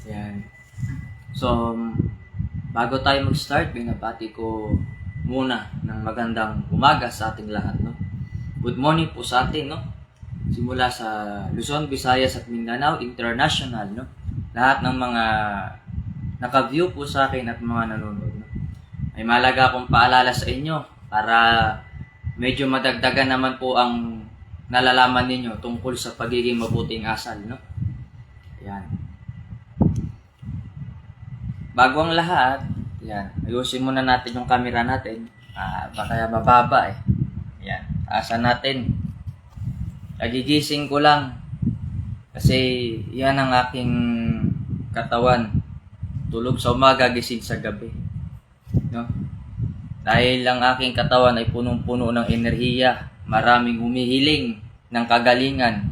Ayan. So, bago tayo mag-start, binabati ko muna ng magandang umaga sa ating lahat, no? Good morning po sa atin, no? Simula sa Luzon, Visayas at Mindanao International, no? Lahat ng mga naka-view po sa akin at mga nanonood, no? May malaga akong paalala sa inyo para medyo madagdagan naman po ang nalalaman ninyo tungkol sa pagiging mabuting asal, no? Ayan. Bago ang lahat, yan, ayusin muna natin yung camera natin. Baka mababa eh. Yan, taasan natin. Nagigising ko lang kasi yan ang aking katawan. Tulog sa umaga, gising sa gabi. No? Dahil ang aking katawan ay punong-puno ng enerhiya, maraming humihiling ng kagalingan,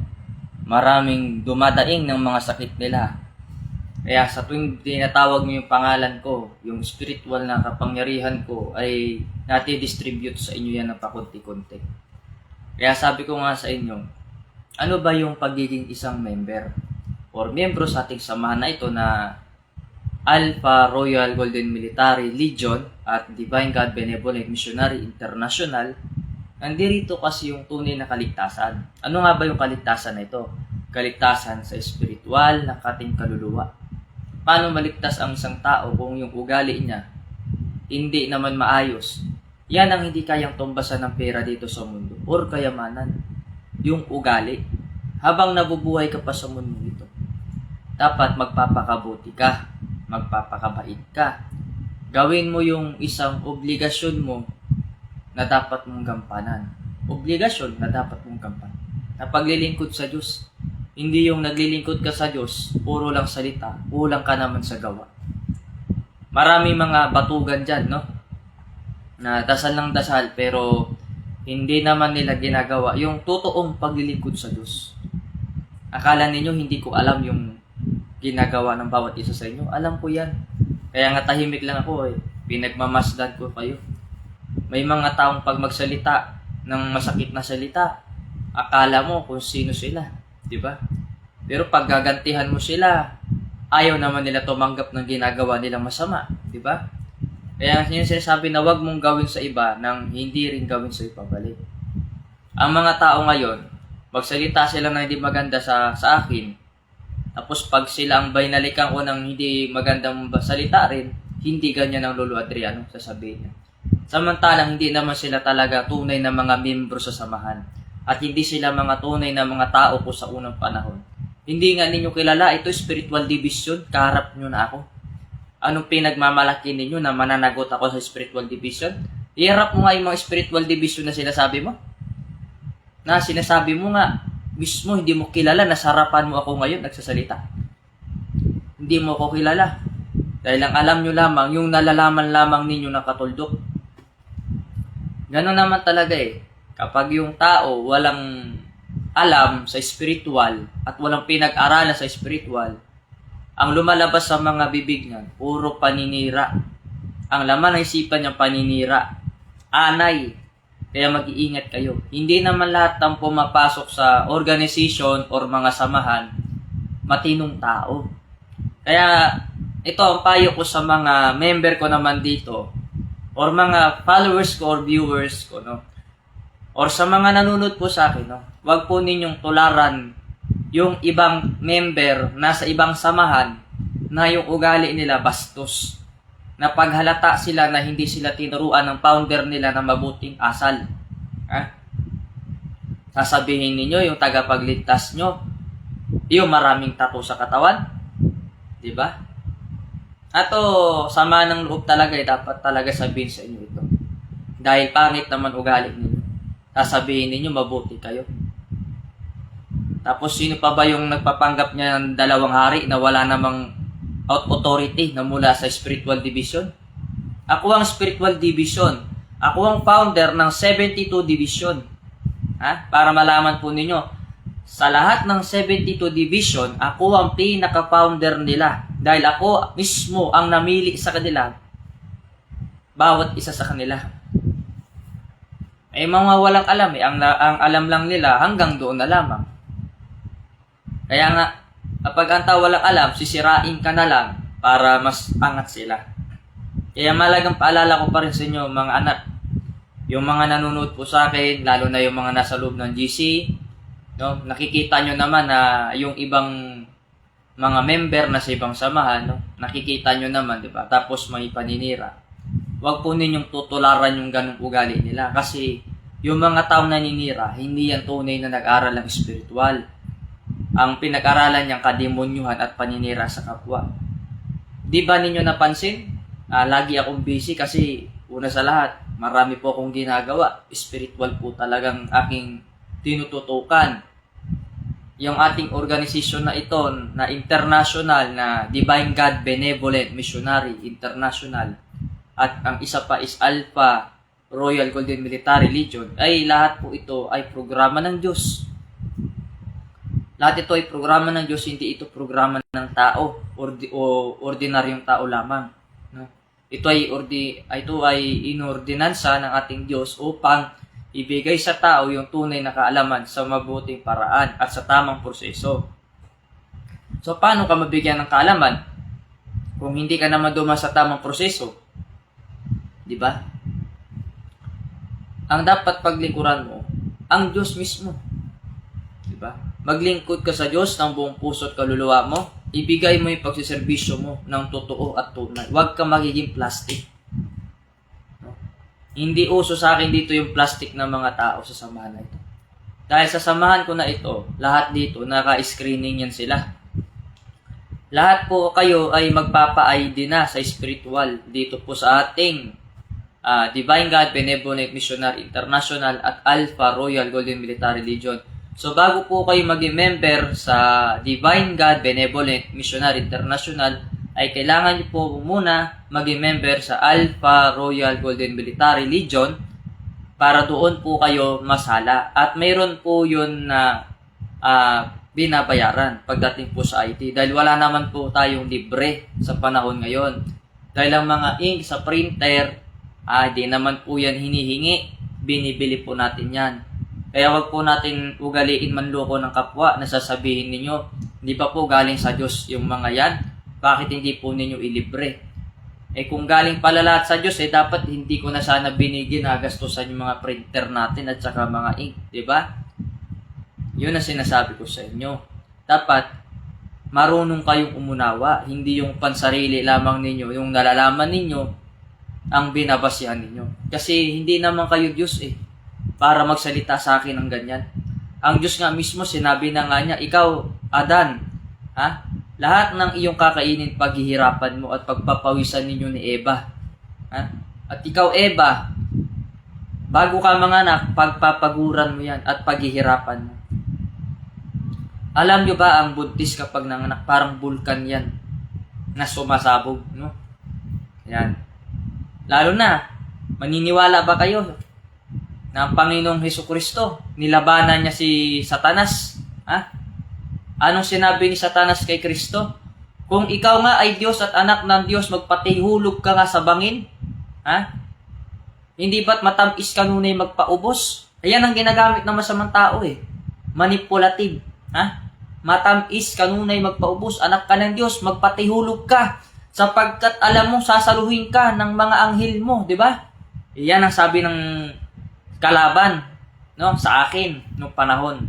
maraming dumadaing ng mga sakit nila. Kaya sa tuwing tinatawag mo yung pangalan ko, yung spiritual na kapangyarihan ko ay nati-distribute sa inyo yan ng pakunti-kunti. Kaya sabi ko nga sa inyo, ano ba yung pagiging isang member or miyembro sa ating samahan na ito na Alpha Royal Golden Military Legion at Divine God Benevolent Missionary International? Nandito kasi yung tunay na kaligtasan. Ano nga ba yung kaligtasan na ito? Kaligtasan sa spiritual na ating kaluluwa. Paano maligtas ang isang tao kung yung ugali niya hindi naman maayos? Yan ang hindi kayang tumbasan ng pera dito sa mundo or kayamanan. Yung ugali. Habang nabubuhay ka pa sa mundo ito, dapat magpapakabuti ka, magpapakabait ka. Gawin mo yung isang obligasyon mo na dapat mong gampanan. Obligasyon na dapat mong gampanan. Na paglilingkod sa Diyos. Hindi yung naglilingkod ka sa Diyos, puro lang salita, kulang ka naman sa gawa. Marami mga batugan dyan, no? Na dasal ng dasal, pero hindi naman nila ginagawa yung totoong paglilingkod sa Diyos. Akala ninyo hindi ko alam yung ginagawa ng bawat isa sa inyo? Alam ko yan. Kaya nga tahimik lang ako eh. Pinagmamasdan ko kayo. May mga taong pag magsalita ng masakit na salita, akala mo kung sino sila. Diba? Pero pag gagantihan mo sila, ayaw naman nila tumanggap ng ginagawa nilang masama. Diba? Kaya yung sinasabi na wag mong gawin sa iba nang hindi rin gawin sa ipabalik. Ang mga tao ngayon, magsalita sila na hindi maganda sa akin, tapos pag sila ang binalikan ko ng hindi magandang salita rin, hindi ganyan ang Lolo Adriano, sasabihin niya. Samantalang hindi naman sila talaga tunay na mga miyembro sa samahan. At hindi sila mga tunay na mga tao po sa unang panahon. Hindi nga ninyo kilala, ito spiritual division, kaharap nyo na ako. Anong pinagmamalaki ninyo na mananagot ako sa spiritual division? Iharap mo nga yung mga spiritual division na sinasabi mo. Na sinasabi mo nga, mismo hindi mo kilala, nasarapan mo ako ngayon, nagsasalita. Hindi mo ako kilala. Dahil ang alam nyo lamang, yung nalalaman lamang ninyo na katuldok. Ganon naman talaga eh. Kapag yung tao walang alam sa spiritual at walang pinag-aralan sa spiritual, ang lumalabas sa mga bibig niyan, puro paninira. Ang laman ng isipan niya paninira. Anay. Kaya mag-iingat kayo. Hindi naman lahat ng pumapasok sa organization or mga samahan, matinong tao. Kaya ito ang payo ko sa mga member ko naman dito or mga followers ko or viewers ko, no? Or sa mga nanonood po sa akin, no? Huwag po ninyong tularan yung ibang member na sa ibang samahan na yung ugali nila bastos. Na paghalata sila na hindi sila tinuruan ng founder nila na mabuting asal. Sasabihin ninyo yung tagapagligtas nyo, yung maraming tattoo sa katawan. Diba? Ato, sama ng loob talaga eh, dapat talaga sabihin sa inyo ito. Dahil pangit naman ugali ninyo. Sasabihin ninyo, mabuti kayo. Tapos, sino pa ba yung nagpapanggap niya ng 2 hari na wala namang authority na mula sa spiritual division? Ako ang spiritual division. Ako ang founder ng 72 division. Para malaman po ninyo, sa lahat ng 72 division, ako ang pinaka-founder nila. Dahil ako mismo ang namili sa kanila, bawat isa sa kanila. Mga walang alam ang alam lang nila hanggang doon na lamang. Kaya nga, Kapag ang tao walang alam, sisirain ka na lang para mas angat sila. Kaya malagang paalala ko pa rin sa inyo, mga anak, yung mga nanonood po sa akin, lalo na yung mga nasa loob ng GC, no, nakikita nyo naman na yung ibang mga member na sa ibang samahan, no, nakikita nyo naman, di ba? Tapos may paninira. Huwag po ninyong tutularan yung ganung ugali nila kasi yung mga taong naninira, hindi yan tunay na nag-aral ng spiritual. Ang pinag-aralan niyang kademonyuhan at paninira sa kapwa. Di ba ninyo napansin? Lagi akong busy kasi una sa lahat, marami po akong ginagawa. Spiritual po talagang aking tinututukan. Yung ating organisasyon na ito, na international, na Divine God Benevolent Missionary International, at ang isa pa is Alpha Royal Golden Military Legion, ay lahat po ito ay programa ng Diyos. Lahat ito ay programa ng Diyos, hindi ito programa ng tao o ordinaryong tao lamang. No? Ito ay inordinansa ng ating Diyos upang ibigay sa tao yung tunay na kaalaman sa mabuting paraan at sa tamang proseso. So, paano ka mabigyan ng kaalaman kung hindi ka naman dumaan sa tamang proseso? Di ba? Ang dapat paglingkuran mo, ang Diyos mismo. Di ba? Maglingkod ka sa Diyos ng buong puso at kaluluwa mo. Ibigay mo yung pagsiservisyo mo ng totoo at tunay. Huwag ka magiging plastic. No? Hindi uso sa akin dito yung plastic ng mga tao sa samahan na ito. Dahil sa samahan ko na ito, lahat dito, naka-screening yan sila. Lahat po kayo ay magpapa-ID na sa spiritual dito po sa ating Divine God Benevolent Missionary International at Alpha Royal Golden Military Legion. So, bago po kayo maging member sa Divine God Benevolent Missionary International, ay kailangan niyo po muna maging member sa Alpha Royal Golden Military Legion para doon po kayo masala. At mayroon po yun na binabayaran pagdating po sa IT. Dahil wala naman po tayong libre sa panahon ngayon. Dahil ang mga ink sa printer, di naman po yan hinihingi. Binibili po natin yan. Kaya wag po natin ugaliin manloko ng kapwa na sasabihin ninyo, hindi pa po galing sa Diyos yung mga yan, bakit hindi po ninyo ilibre? Kung galing pala lahat sa Diyos, dapat hindi ko na sana binigyan na gastusan yung mga printer natin at saka mga ink, di ba? Yun ang sinasabi ko sa inyo. Dapat marunong kayong umunawa, hindi yung pansarili lamang ninyo, yung nalalaman ninyo ang binabasihan ninyo. Kasi hindi naman kayo Diyos para magsalita sa akin ng ganyan. Ang Diyos nga mismo, sinabi na nga niya, ikaw, Adan, lahat ng iyong kakainin, paghihirapan mo at pagpapawisan ninyo ni Eva. At ikaw, Eva, bago ka manganak, pagpapaguran mo yan at paghihirapan mo. Alam nyo ba, ang buntis kapag nanganak, parang bulkan yan na sumasabog, no? Yan. Lalo na, maniniwala ba kayo na ang Panginoong Hesukristo, nilabanan niya si Satanas? Anong sinabi ni Satanas kay Kristo? Kung ikaw nga ay Diyos at anak ng Diyos, magpatihulog ka nga sa bangin? Hindi ba't matamis ka nunay magpaubos? Ayan ang ginagamit ng masamang tao Manipulative. Matamis ka nunay magpaubos, anak ka ng Diyos, magpatihulog ka, sapagkat alam mo, sasaluhin ka ng mga anghel mo, di ba? Iyan ang sabi ng kalaban, no, sa akin nung panahon.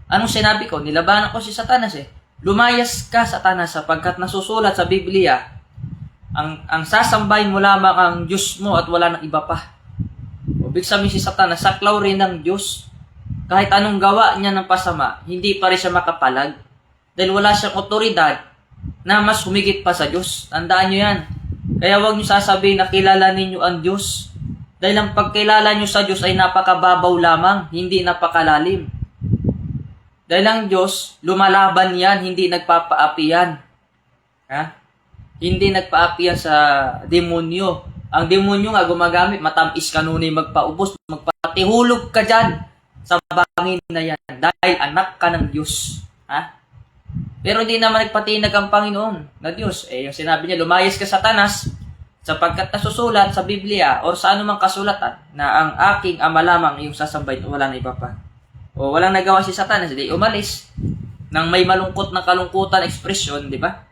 Anong sinabi ko? Nilabanan ko si Satanas Lumayas ka, Satanas, sapagkat nasusulat sa Biblia, ang sasambahin mo lamang ang Diyos mo at wala nang iba pa. Ibig sabihin si Satanas, saklaw rin ng Diyos. Kahit anong gawa niya ng pasama, hindi pa rin siya makapalag. Dahil wala siyang otoridad na mas humigit pa sa Diyos. Tandaan nyo yan. Kaya huwag nyo sasabihin na kilala ninyo ang Diyos. Dahil ang pagkilala nyo sa Diyos ay napakababaw lamang, hindi napakalalim. Dahil ang Diyos, lumalaban yan, hindi nagpapaapi yan. Hindi nagpaapi yan sa demonyo. Ang demonyo nga gumagamit, matamis ka nunay magpaubos, magpatihulog ka dyan sa bangin na yan. Dahil anak ka ng Diyos. Pero hindi naman nagpatinag ang Panginoon na Diyos. Yung sinabi niya, lumayas ka, Satanas, sapagkat nasusulat sa Biblia o sa anumang kasulatan na ang aking ama lamang yung sasambahin, wala na iba pa. O walang nagawa si Satanas, hindi umalis. ng may malungkot na kalungkutan ekspresyon, di ba?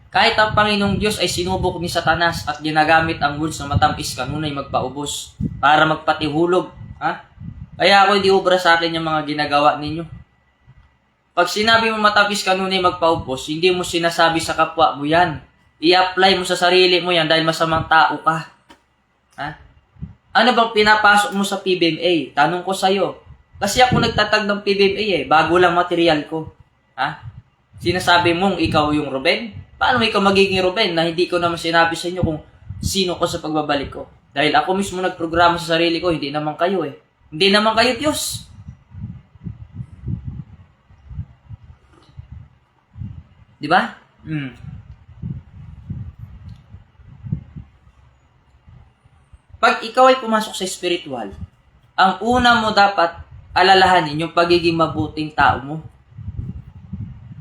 Kahit ang Panginoong Diyos ay sinubok ni Satanas at ginagamit ang words na matamis kanunay magpaubos para magpatihulog. Ha? Kaya ako hindi ubra sa akin yung mga ginagawa ninyo. Pag sinabi mo matamis kanunay magpaubos, hindi mo sinasabi sa kapwa mo yan. I-apply mo sa sarili mo yan dahil masamang tao ka. Ha? Ano bang pinapasok mo sa PBMA? Tanong ko sa'yo. Kasi ako nagtatag ng PBMA bago lang material ko. Ha? Sinasabi mong ikaw yung Ruben? Paano ikaw magiging Ruben na hindi ko naman sinabi sa inyo kung sino ko sa pagbabalik ko? Dahil ako mismo nagprograma sa sarili ko, hindi naman kayo Hindi naman kayo Diyos. Di ba? Pag ikaw ay pumasok sa spiritual, ang una mo dapat alalahanin yung pagiging mabuting tao mo.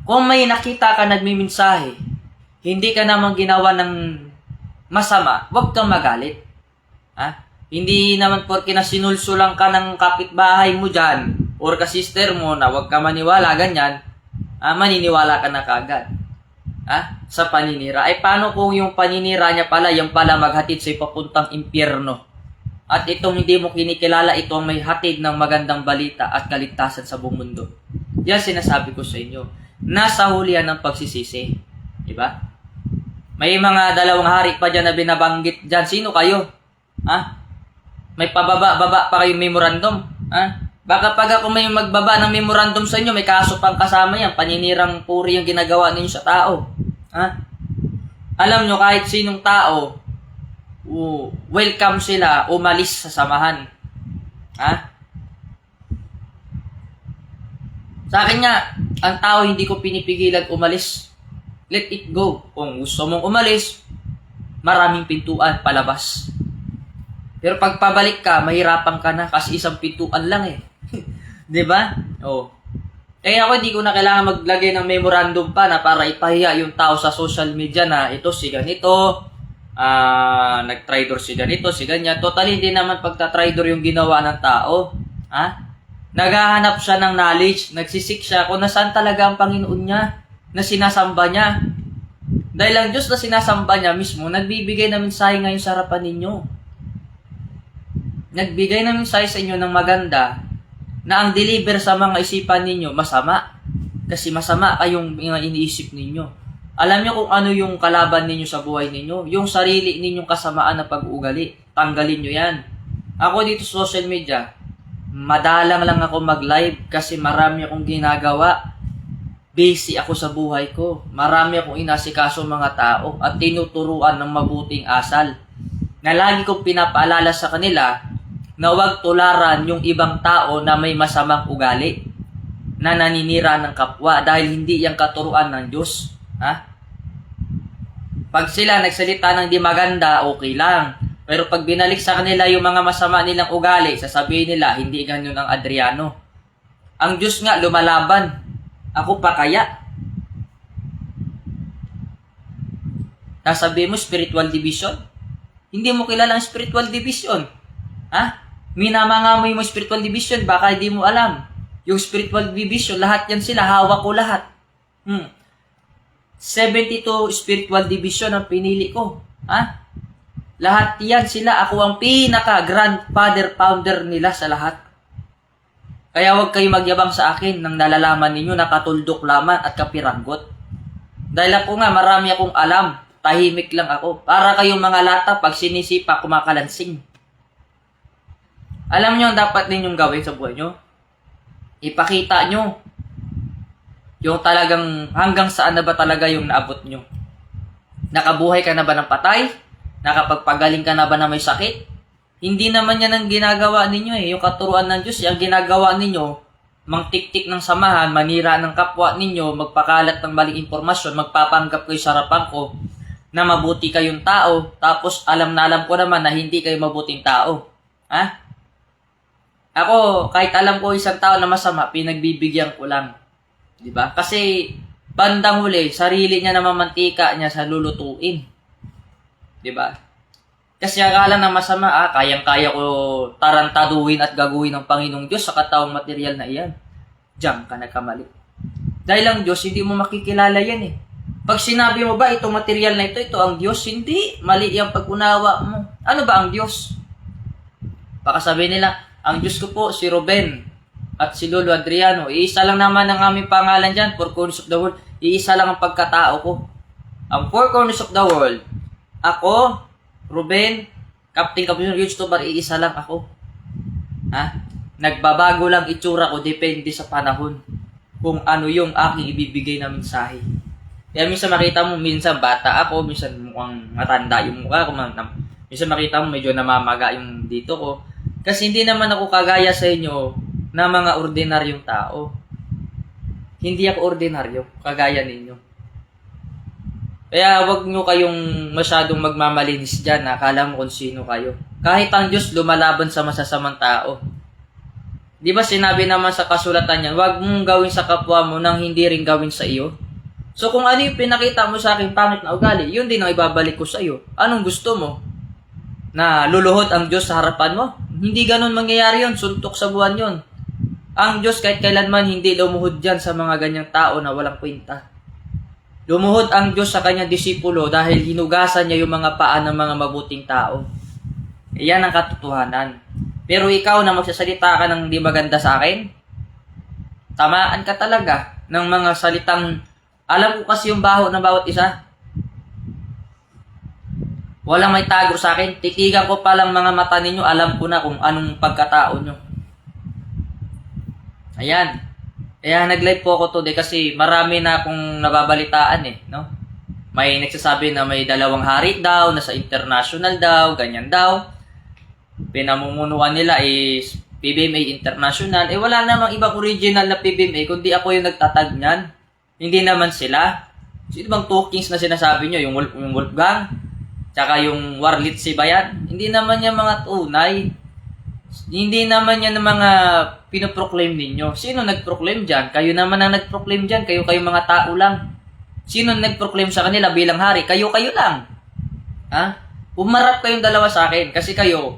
Kung may nakita ka nagmimensahe, hindi ka naman ginawa ng masama, huwag kang magalit. Ha? Hindi naman porke na sinulsulang ka ng kapitbahay mo dyan or ka-sister mo na huwag ka maniwala, ganyan, maniniwala ka na kagad. Ha? Sa paninira. Ay paano kung yung paninira niya pala, yung pala maghatid sa papuntang impyerno? At itong hindi mo kinikilala, ito ang may hatid ng magandang balita at kaligtasan sa buong mundo. Yan sinasabi ko sa inyo. Nasa hulihan ng pagsisisi. Diba? May mga dalawang hari pa dyan na binabanggit dyan. Sino kayo? Ha? May pababa-baba pa kayong memorandum? Ha? Baka pag ako may magbaba ng memorandum sa inyo, may kaso pang kasama yan. Paninirang puri yung ginagawa ninyo sa tao. Ha? Alam nyo, kahit sinong tao, welcome sila umalis sa samahan. Ha? Sa akin nga, ang tao hindi ko pinipigilan umalis. Let it go. Kung gusto mong umalis, maraming pintuan palabas. Pero pag pabalik ka, mahirapan ka na kasi isang pintuan lang 'Di ba? Oh. Kaya ako hindi ko na kailangan maglagay ng memorandum pa na para ipahiya yung tao sa social media na ito si ganito, nag-tridor si ganito, si ganyan. Totally hindi naman pagta-tridor yung ginawa ng tao. Ha? Naghahanap siya ng knowledge, nagsisik siya kung nasaan talaga ang Panginoon niya na sinasamba niya. Dahil ang Diyos na sinasamba niya mismo, nagbibigay ng mensahe ngayon sa harapan ninyo. Nagbigay ng mensahe sa inyo ng maganda na ang deliver sa mga isipan ninyo masama. Kasi masama kayong mga iniisip ninyo. Alam niyo kung ano yung kalaban ninyo sa buhay ninyo? Yung sarili ninyong kasamaan na pag-uugali. Tanggalin nyo yan. Ako dito sa social media, madalang lang ako mag-live kasi marami akong ginagawa. Busy ako sa buhay ko. Marami akong inasikaso mga tao at tinuturuan ng mabuting asal. Na lagi kong pinapaalala sa kanila na huwag tularan yung ibang tao na may masamang ugali na naninira ng kapwa dahil hindi yung katuruan ng Diyos. Ha? Pag sila nagsalita ng di maganda, okay lang. Pero pag binalik sa kanila yung mga masama nilang ugali, sasabihin nila, hindi ganun ang Adriano. Ang Diyos nga lumalaban. Ako pa kaya? Sasabihin mo spiritual division? Hindi mo kilala ang spiritual division. Ha? Minamangamoy mo spiritual division, baka hindi mo alam. Yung spiritual division, lahat yan sila, hawak ko lahat. 72 spiritual division ang pinili ko. Ha? Lahat yan sila, ako ang pinaka-grandfather founder nila sa lahat. Kaya huwag kayo magyabang sa akin nang nalalaman ninyo na katuldok lamang at kapiranggot. Dahil ako nga, marami akong alam. Tahimik lang ako. Para kayong mga lata, pag sinisipa, kumakalansing. Alam nyo ang dapat ninyong gawin sa buhay nyo? Ipakita nyo yung talagang hanggang saan na ba talaga yung naabot nyo. Nakabuhay ka na ba ng patay? Nakapagpagaling ka na ba na may sakit? Hindi naman yan ang ginagawa ninyo Yung katuruan ng Diyos, yung ginagawa ninyo, mangtiktik ng samahan, manira ng kapwa ninyo, magpakalat ng maling impormasyon, magpapanggap kayo sa harapan ko na mabuti kayong tao, tapos alam na alam ko naman na hindi kayo mabuting tao. Ha? Ako, kahit alam ko isang tao na masama, pinagbibigyan ko lang. Diba? Kasi bandang huli, sarili niya na mamantika niya sa lulutuin. Diba? Kasi akala ng masama, kayang-kaya ko tarantaduhin at gagawin ng Panginoong Diyos sa kataong material na iyan. diyan ka nagkamali. Dahil ang Diyos, hindi mo makikilala yan eh. Pag sinabi mo ba, itong material na ito ang Diyos, hindi. Mali yung pag-unawa mo. Ano ba ang Diyos? Baka sabihin nila, ang Diyos ko po, si Ruben at si Lolo Adriano. Iisa lang naman ang aming pangalan dyan, Four Corners of the World. Iisa lang ang pagkatao ko. Ang Four Corners of the World, ako, Ruben, Captain Captain YouTuber, iisa lang ako. Ha? Nagbabago lang itsura ko, depende sa panahon. Kung ano yung aking ibibigay na mensahe. Kaya minsan makita mo, minsan bata ako, minsan mukhang matanda yung mukha ko, minsan makita mo medyo namamaga yung dito ko. Kasi hindi naman ako kagaya sa inyo na mga ordinaryong tao. Hindi ako ordinaryo, kagaya ninyo. Kaya wag nyo kayong masyadong magmamalinis dyan, akala mo kung sino kayo. Kahit ang Diyos lumalaban sa masasamang tao. Di ba sinabi naman sa kasulatan niyan, wag mong gawin sa kapwa mo nang hindi rin gawin sa iyo. So kung ano yung pinakita mo sa akin pangit na ugali, yun din ang ibabalik ko sa iyo. Anong gusto mo? Na luluhod ang Diyos sa harapan mo? Hindi ganun mangyayari yun, suntok sa buwan yun. Ang Diyos kahit kailanman hindi lumuhod dyan sa mga ganyang tao na walang kwenta. Lumuhod ang Diyos sa kanyang disipulo dahil hinugasan niya yung mga paa ng mga mabuting tao. Iyan ang katotohanan. Pero ikaw na magsasalita ka ng di maganda sa akin, tamaan ka talaga ng mga salitang, alam ko kasi yung baho ng bawat isa. Walang may tago sa akin. Titigan ko palang mga mata ninyo, alam ko na kung anong pagkatao nyo. Ayan. Kaya nag-live po ako today kasi marami na akong nababalitaan eh, no? May nagsasabi na may 2 hari daw, nasa international daw, ganyan daw. Pinamumunuan nila is PBMA International. Eh wala namang ibang original na PBMA kundi ako yung nagtatag niyan. Hindi naman sila. Sino bang Tukings na sinasabi nyo? Yung Wolfgang? Tsaka yung Warlitsi ba yan? Hindi naman yan mga tunay. Hindi naman yan mga pinoproclaim ninyo. Sino nagproclaim dyan? Kayo naman ang nagproclaim dyan. Kayo mga tao lang. Sino nagproclaim sa kanila bilang hari? Kayo lang. Ha? Umarap kayong dalawa sa akin. Kasi kayo,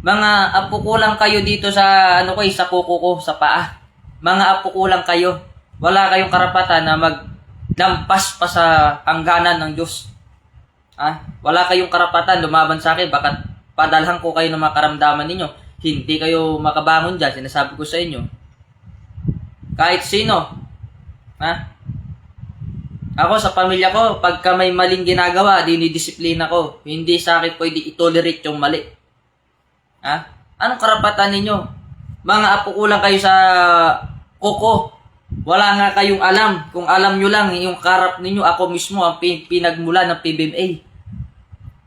mga apo ko lang kayo dito sa, sa kuko ko, sa paa. Mga apo ko lang kayo. Wala kayong karapatan na maglampas pa sa hangganan ng Diyos. Ha? Wala kayong karapatan lumaban sa akin. Baka padalhan ko kayo ng mga karamdaman ninyo. Hindi kayo makabangon dyan. Sinasabi ko sa inyo. Kahit sino. Ha? Ako sa pamilya ko, pagka may maling ginagawa, dinidisiplina ko. Hindi sa akin pwede itolerate yung mali. Ha? Anong karapatan ninyo? Mga apo ko lang kayo sa kuko. Wala nga kayong alam. Kung alam nyo lang, yung karap ninyo, ako mismo ang pinagmula ng PBMA.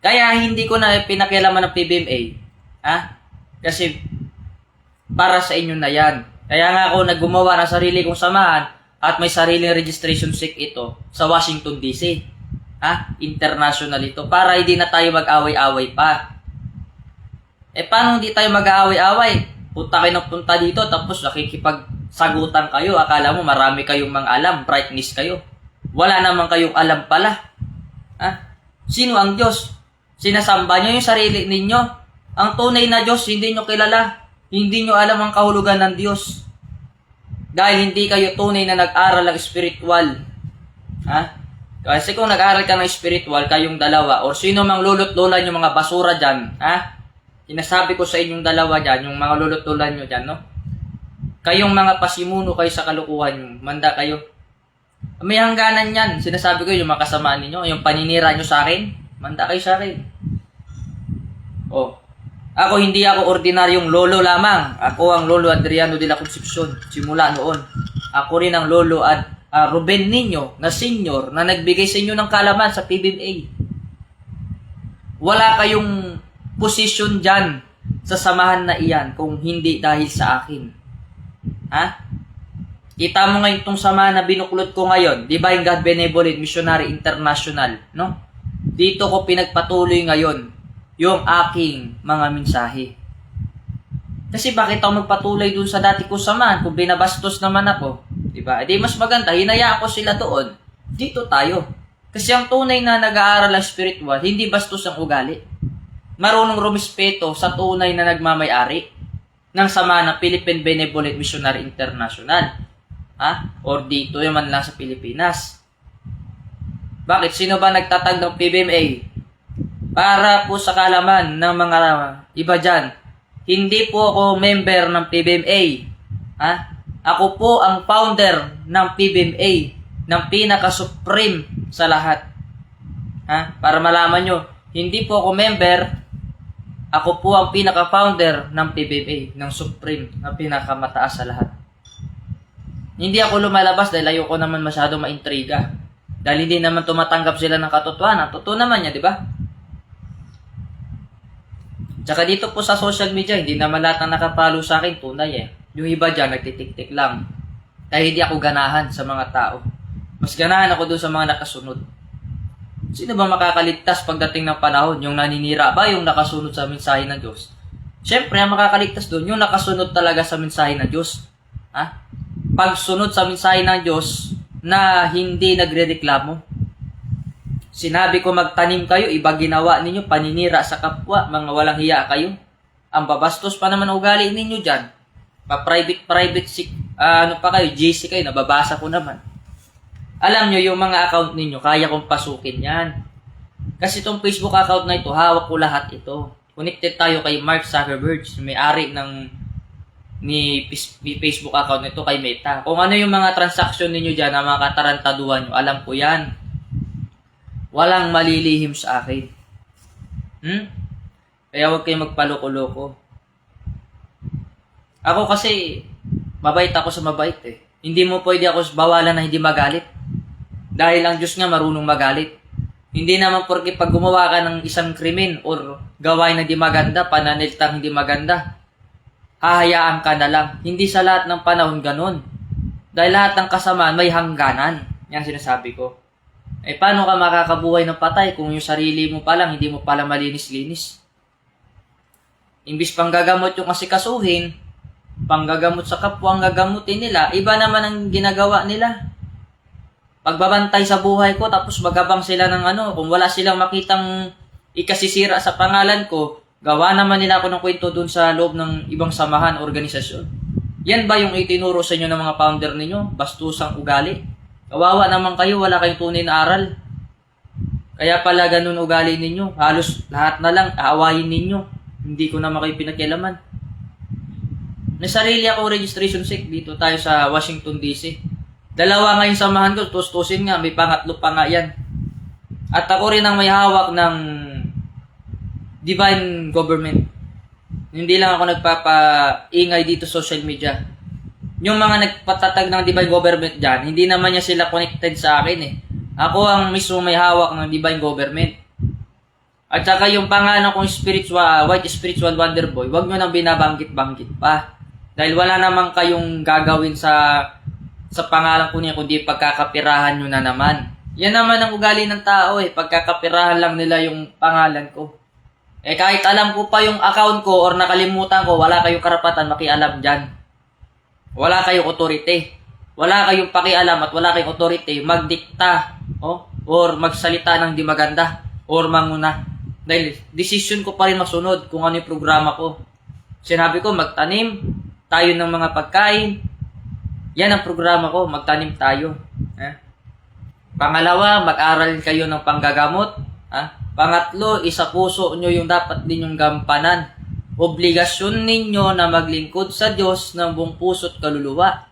Kaya hindi ko na pinakialaman ng PBMA. Ha? Kasi para sa inyo na yan. Kaya nga ako naggumawa ng sarili kong samahan at may sariling registration SIC ito sa Washington DC. Ha? International ito. Para hindi na tayo mag-away-away pa. Eh paano hindi tayo mag-aaway-away? Punta kayo ng punta dito tapos nakikipagsagutan kayo. Akala mo marami kayong mga alam, brightness kayo. Wala naman kayong alam pala. Ha? Sino ang Diyos? Sinasamba nyo yung sarili ninyo. Ang tunay na Diyos, hindi nyo kilala. Hindi nyo alam ang kahulugan ng Diyos. Dahil hindi kayo tunay na nag-aral ng spiritual. Ha? Kasi kung nag-aral ka ng spiritual, kayong dalawa, or sino mang lulot-lola nyo mga basura dyan, ha? Sinasabi ko sa inyong dalawa dyan, yung mga lulutulan nyo dyan, no? Kayong mga pasimuno kayo sa kalukuhan nyo, manda kayo. May hangganan yan. Sinasabi ko yung mga kasamaan ninyo, yung paninira nyo sa akin, manda kayo sa akin. Oh, ako hindi ako ordinaryong lolo lamang. Ako ang Lolo Adriano de la Concepcion, simula noon. Ako rin ang Lolo Ruben ninyo, na senior, na nagbigay sa inyo ng kalaman sa PBMA. Wala kayong posisyon dyan sa samahan na iyan kung hindi dahil sa akin. Ha? Kita mo ngayon itong samahan na binuklod ko ngayon, Divine God Benevolent Missionary International, no? Dito ko pinagpatuloy ngayon yung aking mga mensahe. Kasi bakit ako magpatuloy dun sa dati ko samahan kung binabastos naman ako? Diba? Di mas maganda, hinayaan ko sila doon. Dito tayo. Kasi ang tunay na nag-aaral ng spiritual, hindi bastos ang ugali. Marunong rumispeto sa tunay na nagmamay-ari ng sama ng Philippine Benevolent Missionary International. Or dito naman lang sa Pilipinas. Bakit? Sino ba nagtatag ng PBMA? Para po sa kalaman ng mga iba dyan, hindi po ako member ng PBMA. Ako po ang founder ng PBMA, ng pinaka-supreme sa lahat. Para malaman nyo, hindi po ako member, ako po ang pinaka-founder ng PBMA, ng supreme, ng pinakamataas sa lahat. Hindi ako lumalabas dahil ayoko naman masyado maintriga. Dahil hindi naman tumatanggap sila ng katotohanan. Totoo naman niya, di ba? Tsaka dito po sa social media, hindi naman lahat na nakapalo sa akin, tunay eh. Yung iba dyan, nagtitik-tik lang. Kaya hindi ako ganahan sa mga tao. Mas ganahan ako doon sa mga nakasunod. Sino ba makakaligtas pagdating ng panahon? Yung naninira ba? Yung nakasunod sa mensahe ng Diyos? Siyempre, ang makakaligtas doon, yung nakasunod talaga sa mensahe ng Diyos. Pagsunod sa mensahe ng Diyos na hindi nagrereklamo. Sinabi ko magtanim kayo, iba ginawa ninyo, paninira sa kapwa, mga walang hiya kayo. Ang babastos pa naman ugali ninyo dyan. Pa-private, ano pa kayo, GC kayo, nababasa ko naman. Alam nyo, yung mga account ninyo, kaya kong pasukin yan. Kasi itong Facebook account na ito, hawak ko lahat ito. Connected tayo kay Mark Zuckerberg, may-ari ni Facebook account nito kay Meta. Kung ano yung mga transaction ninyo dyan, na mga katarantaduhan nyo, alam ko yan. Walang malilihim sa akin. Kaya huwag kayong magpaloko-loko. Ako kasi, mabait ako sa mabait eh. Hindi mo pwede ako bawalan na hindi magalit. Dahil ang Diyos nga marunong magalit. Hindi naman porke pag gumawa ka ng isang krimen or gawain na di maganda, pananalitang hindi maganda, hahayaan ka na lang. Hindi sa lahat ng panahon ganun. Dahil lahat ng kasamaan may hangganan. Yan sinasabi ko. Paano ka makakabuhay ng patay kung yung sarili mo pa lang, hindi mo pala malinis-linis? Imbis panggagamot yung asikasuhin, panggagamot sa kapwa ang gagamutin nila, iba naman ang ginagawa nila. Pagbabantay sa buhay ko, tapos magabang sila ng kung wala silang makitang ikasisira sa pangalan ko, gawa naman nila ako ng kwento dun sa loob ng ibang samahan, organisasyon. Yan ba yung itinuro sa inyo ng mga founder ninyo? Bastusang ugali? Kawawa naman kayo, wala kayong tunay na aral. Kaya pala ganun ugali ninyo. Halos lahat na lang, aawayin ninyo. Hindi ko naman kayo pinakialaman. Nasarili ako registration sick dito tayo sa Washington DC. Dalawa nga yung samahan ko, tustusin nga, may pangatlo pa nga yan. At ako rin ang may hawak ng divine government. Hindi lang ako nagpapaingay dito sa social media. Yung mga nagpatatag ng divine government dyan, hindi naman niya sila connected sa akin eh. Ako ang mismo may hawak ng divine government. At saka yung pangalan kong white spiritual wonder boy, wag nyo nang binabanggit-banggit pa. Dahil wala naman kayong gagawin sa pangalan ko niya, kundi pagkakapirahan nyo na naman. Yan naman ang ugali ng tao eh, pagkakapirahan lang nila yung pangalan ko. Kahit alam ko pa yung account ko or nakalimutan ko, wala kayong karapatan makialam dyan. Wala kayong authority. Wala kayong pakialam at wala kayong authority magdikta or magsalita ng di maganda or manguna. Dahil decision ko pa rin masunod kung ano yung programa ko. Sinabi ko, magtanim tayo ng mga pagkain. Yan ang programa ko, magtanim tayo. Pangalawa, mag-aral kayo ng panggagamot. Pangatlo, isa puso nyo yung dapat ninyong gampanan. Obligasyon ninyo na maglingkod sa Diyos ng buong puso't kaluluwa,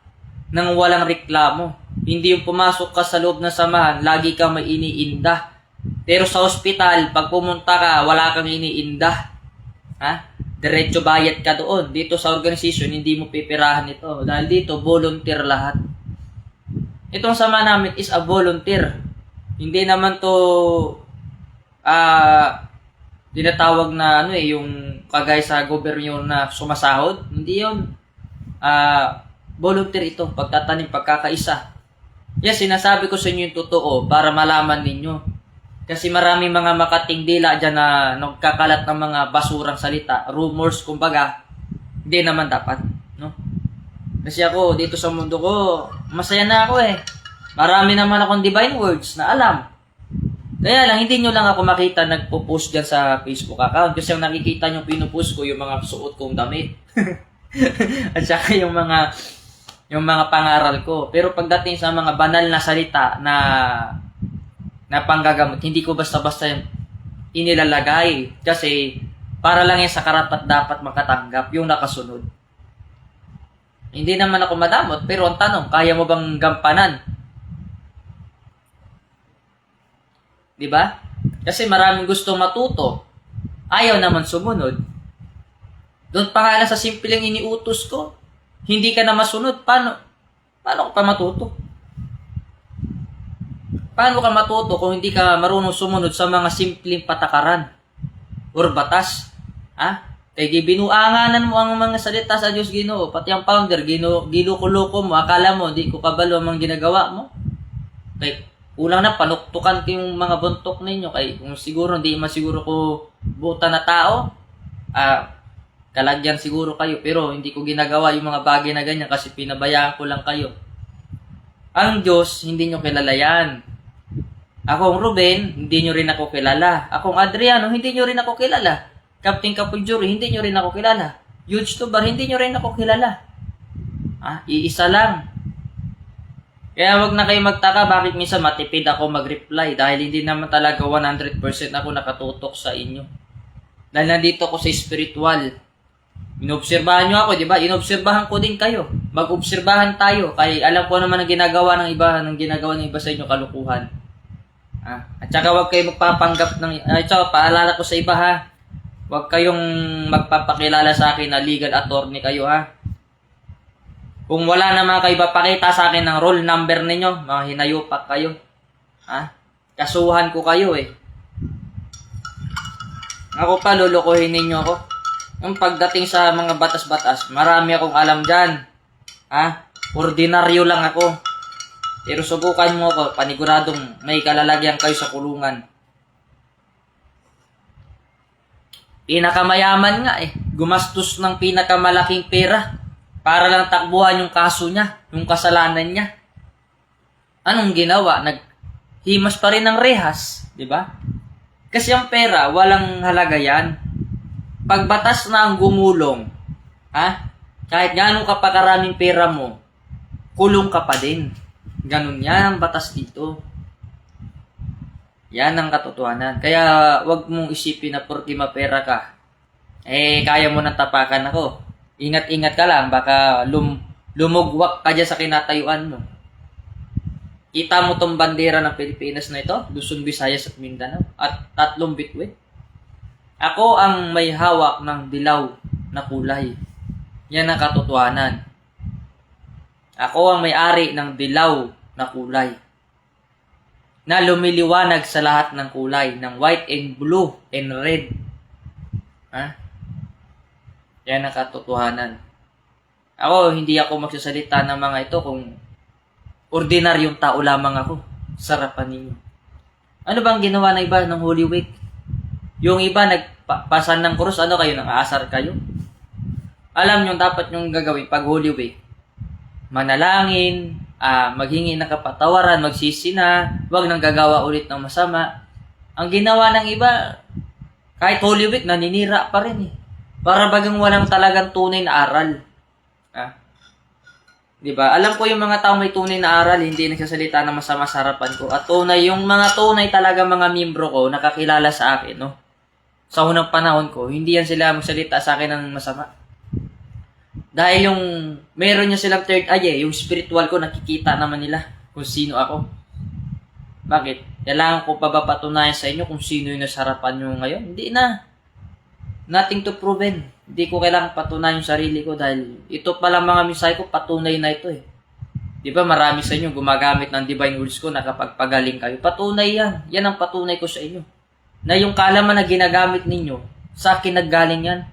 nang walang reklamo. Hindi yung pumasok ka sa loob ng samahan, lagi kang may iniinda. Pero sa ospital, pag pumunta ka, wala kang iniinda. Diretso bayad ka doon. Dito sa organization, hindi mo pipirahan ito. Dahil dito, volunteer lahat. Itong sama namin is a volunteer. Hindi naman to tinatawag na yung kagaya sa gobyerno na sumasahod. Hindi yun. Volunteer ito, pagtatanim, pagkakaisa. Yes, sinasabi ko sa inyo yung totoo para malaman ninyo. Kasi maraming mga makating dila dyan na nagkakalat ng mga basurang salita, rumors, kumbaga, hindi naman dapat. No? Kasi ako, dito sa mundo ko, masaya na ako eh. Marami naman akong divine words na alam. Kaya lang, hindi nyo lang ako makita nagpo-post dyan sa Facebook account. Kasi yung nakikita nyo pinupost ko, yung mga suot kong damit. At saka yung mga yung mga pangaral ko. Pero pagdating sa mga banal na salita na panggagamot, hindi ko basta-basta inilalagay. Kasi para lang yan sa karapat dapat makatanggap, yung nakasunod. Hindi naman ako madamot, pero ang tanong, kaya mo bang gampanan? Di ba? Kasi maraming gusto matuto, ayaw naman sumunod. Doon pa nga lang sa simpleng iniutos ko, hindi ka na masunod, paano ka pa matuto? Paano ka matuto kung hindi ka marunong sumunod sa mga simpleng patakaran or batas? Ha? Kaya binuanganan mo ang mga salita sa Diyos Ginoo, pati ang founder, ginukuloko mo, akala mo, di ko kabalo ang mga ginagawa mo. Kaya ulang na, panuktukan ko yung mga buntok ninyo, kaya kung siguro, hindi masiguro ko buta na tao, kalagyan siguro kayo, pero hindi ko ginagawa yung mga bagay na ganyan kasi pinabayaan ko lang kayo. Ang Diyos, hindi nyo kilala yan. Akong Ruben, hindi nyo rin ako kilala. Akong Adriano, hindi nyo rin ako kilala. Captain Kapuljuri, hindi nyo rin ako kilala. Huge Tubar, hindi nyo rin ako kilala. Iisa lang. Kaya wag na kayo magtaka bakit minsan matipid ako mag-reply dahil hindi naman talaga 100% ako nakatutok sa inyo. Dahil nandito ako sa spiritual. Inobserbahan nyo ako, di ba? Inobserbahan ko din kayo. Mag-obserbahan tayo. Kaya alam ko naman ang ginagawa ng iba sa inyo, kalukuhan. At saka wag kayo magpapanggap ng... Tsaka paalala ko sa iba ha. Wag kayong magpapakilala sa akin na legal attorney kayo ha. Kung wala naman kayo ipapakita sa akin ng roll number ninyo, mga hinayupak kayo. Kasuhan ko kayo eh. Ako pa, lulukuhin ninyo ako. Yung pagdating sa mga batas-batas, marami akong alam dyan. Ordinaryo lang ako. Pero subukan mo ako, paniguradong may kalalagyan kayo sa kulungan. Pinakamayaman nga eh. Gumastos ng pinakamalaking pera para lang takbuhan yung kaso niya, yung kasalanan niya. Anong ginawa? Naghimas pa rin ng rehas, di ba? Kasi ang pera, walang halaga yan. Pag batas na ang gumulong, kahit gaano ka pa karaming pera mo, kulong ka pa din. Ganun yan ang batas dito. Yan ang katotohanan. Kaya wag mong isipin na porke mapera ka, kaya mo nang tapakan ako. Ingat-ingat ka lang, baka lumugwak ka dyan sa kinatayuan mo. Kita mo tong bandera ng Pilipinas na ito, Luzon, Visayas at Mindanao, at 3 bituin. Ako ang may hawak ng dilaw na kulay. Yan ang katotohanan. Ako ang may-ari ng dilaw na kulay na lumiliwanag sa lahat ng kulay, ng white and blue and red. Yan ang katotohanan. Ako, hindi ako magsasalita ng mga ito kung ordinaryong tao lamang ako sa harapan ninyo. Ano bang ginawa ng iba ng Holy Week? Yung iba nagpasan ng krus, ano kayo, nang aasar kayo? Alam nyo, dapat nyo gagawin pag Holy Week. Manalangin, maghingi ng kapatawaran, magsisi na, huwag nang gagawa ulit ng masama. Ang ginawa ng iba, kahit Holy Week, naninira pa rin eh. Para bagang walang talagang tunay na aral. Diba? Alam ko yung mga tao may tunay na aral, hindi nagsasalita ng masama sa harapan ko. At tunay, yung mga tunay talaga mga miyembro ko, nakakilala sa akin, no? Sa unang panahon ko, hindi yan sila magsalita sa akin ng masama. Dahil yung, meron niya silang third eye, yung spiritual ko, nakikita naman nila kung sino ako. Bakit? Kailangan ko pa ba patunayan sa inyo kung sino yung nasa harapan nyo ngayon? Hindi na. Nothing to proven. Hindi ko kailangang patunayan yung sarili ko dahil ito palang mga mensahe ko, patunay na ito eh. Di ba marami sa inyo gumagamit ng divine words ko na kapag pagaling kayo. Patunay yan. Yan ang patunay ko sa inyo. Na yung kaalaman na ginagamit ninyo, sa akin naggaling yan.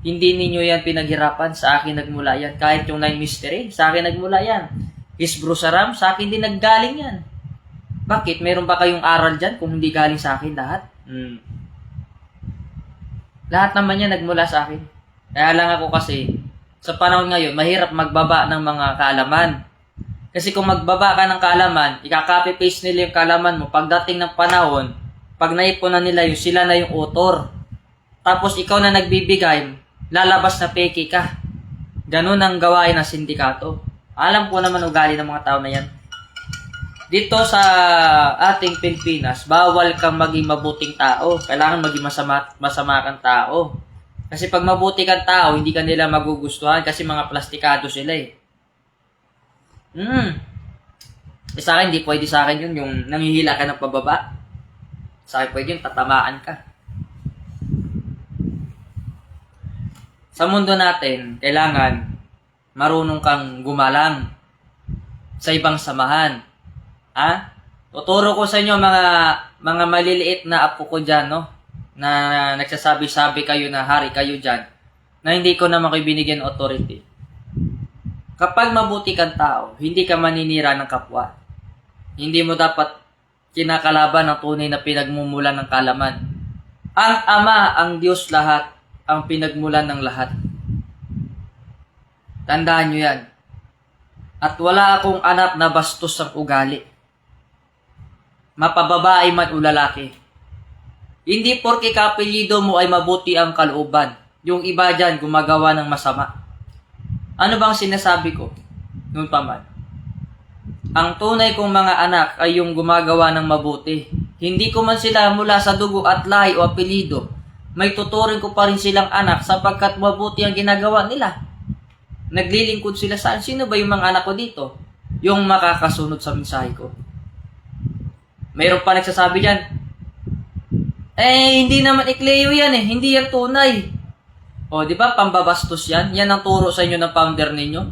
Hindi ninyo yan pinaghirapan, sa akin nagmula yan. Kahit yung 9 mystery, sa akin nagmula yan. Hisbro Saram, sa akin din naggaling yan. Bakit? Meron ba kayong aral dyan kung hindi galing sa akin lahat? Lahat naman yan nagmula sa akin. Kaya lang ako kasi, sa panahon ngayon, mahirap magbaba ng mga kaalaman. Kasi kung magbaba ka ng kaalaman, ikaka-copy-paste nila yung kaalaman mo. Pagdating ng panahon, pag naipon na nila yung sila na yung author. Tapos ikaw na nagbibigay, lalabas na peke ka. Ganun ang gawain ng sindikato. Alam ko naman ugali ng mga tao na yan. Dito sa ating Pilipinas, bawal kang maging mabuting tao. Kailangan maging masama kang tao. Kasi pag mabuti kang tao, hindi ka nila magugustuhan kasi mga plastikado sila eh. Sa akin, hindi pwede sa akin yun, yung nanghihila ka ng pababa. Sa akin pwede yun, tatamaan ka. Sa mundo natin, kailangan marunong kang gumalang sa ibang samahan. Ha? Tuturo ko sa inyo mga maliliit na apo ko dyan, no? Na nagsasabi-sabi kayo na hari kayo dyan, na hindi ko naman kayo binigyan authority. Kapag mabuti kang tao, hindi ka maninira ng kapwa. Hindi mo dapat kinakalaban ang tunay na pinagmumulan ng kalaman. Ang Ama, ang Diyos lahat, ang pinagmulan ng lahat. Tandaan nyo yan. At wala akong anak na bastos ang ugali. Mapababae man o lalaki. Hindi porke kapilido mo ay mabuti ang kalooban. Yung iba dyan gumagawa ng masama. Ano bang sinasabi ko? Noon pa man. Ang tunay kong mga anak ay yung gumagawa ng mabuti. Hindi ko man sila mula sa dugo at lahi o apelido. May tuturing ko pa rin silang anak sapagkat mabuti ang ginagawa nila. Naglilingkod sila saan? Sino ba yung mga anak ko dito? Yung makakasunod sa mensahe ko. Mayroon pa nagsasabi dyan, hindi naman Ecleo yan eh. Hindi yan tunay. O, di ba? Pambabastos yan. Yan ang turo sa inyo ng founder ninyo.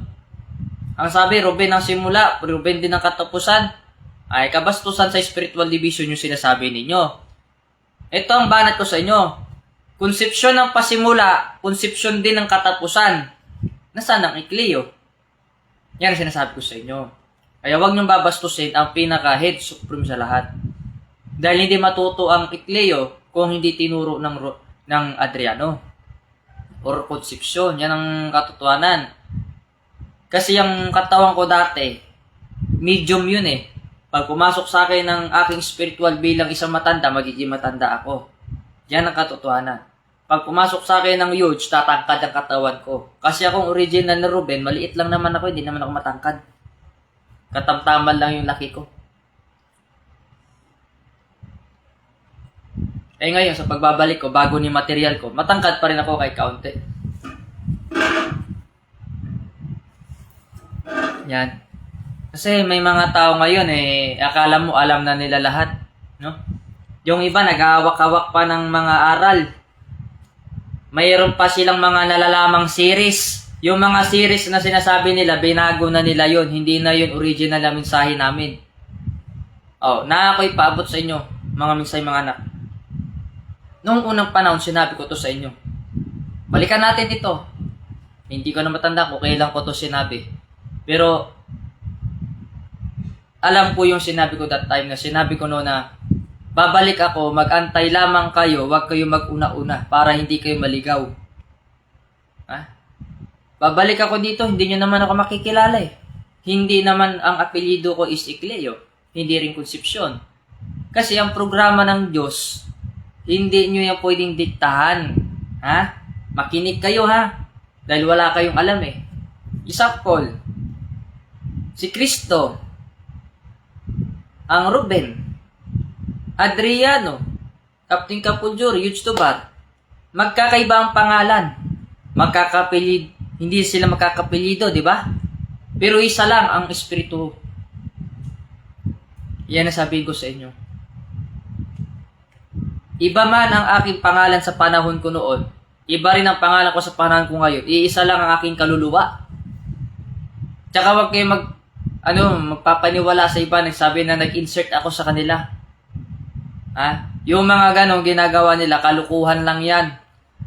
Ang sabi, Ruben ang simula, Ruben din ang katapusan. Ay, kabastusan sa spiritual division yung sinasabi ninyo. Ito ang banat ko sa inyo. Konsepsyon ng pasimula, konsepsyon din ng katapusan. Nasaan ang Ecleo? Yan ang sinasabi ko sa inyo. Kaya huwag niyong babastusin ang pinaka-head supreme sa lahat. Dahil hindi matuto ang Ecleo kung hindi tinuro ng Adriano. Or konsepsyon. Yan ang katotohanan. Kasi yung katawan ko dati, medium yun eh. Pag pumasok sa akin ng aking spiritual bilang isang matanda, magiging matanda ako. Yan ang katotohanan. Pag pumasok sa akin ng huge, tatangkad ang katawan ko. Kasi akong original na Ruben, maliit lang naman ako, hindi naman ako matangkad. Katamtaman lang yung laki ko. Ngayon, sa pagbabalik ko, bago ni material ko, matangkad pa rin ako kay kaunti. Yan. Kasi may mga tao ngayon akala mo alam na nila lahat, no? Yung iba naghahawak-hawak pa ng mga aral. Mayroon pa silang mga nalalamang series. Yung mga series na sinasabi nila, binago na nila yon. Hindi na yun original na mensahe namin. Na ako'y paabot sa inyo, mga mensahe mga anak. Noong unang panahon, sinabi ko to sa inyo. Balikan natin ito. Hindi ko na matanda kung kailan ko to sinabi. Pero, alam ko yung sinabi ko that time na sinabi ko noon na babalik ako, mag-antay lamang kayo, huwag kayo mag-una-una para hindi kayo maligaw. Babalik ako dito, hindi nyo naman ako makikilala eh. Hindi naman ang apelyido ko is Ecleo, hindi rin konsepsyon. Kasi ang programa ng Diyos, hindi nyo yan pwedeng diktahan. Makinig kayo dahil wala kayong alam eh. Example, si Kristo, ang Ruben, Adriano, Captain Capuljor, Huge Tobar, magkakaiba ang pangalan. Hindi sila magkakapelido, di ba? Pero isa lang ang espiritu. Yan ang sabihin ko sa inyo. Iba man ang aking pangalan sa panahon ko noon, iba rin ang pangalan ko sa panahon ko ngayon. Iisa lang ang aking kaluluwa. Tsaka wag kayo magpapaniwala sa iba, nagsabi na nag-insert ako sa kanila. Yung mga ganong ginagawa nila, kalukuhan lang yan.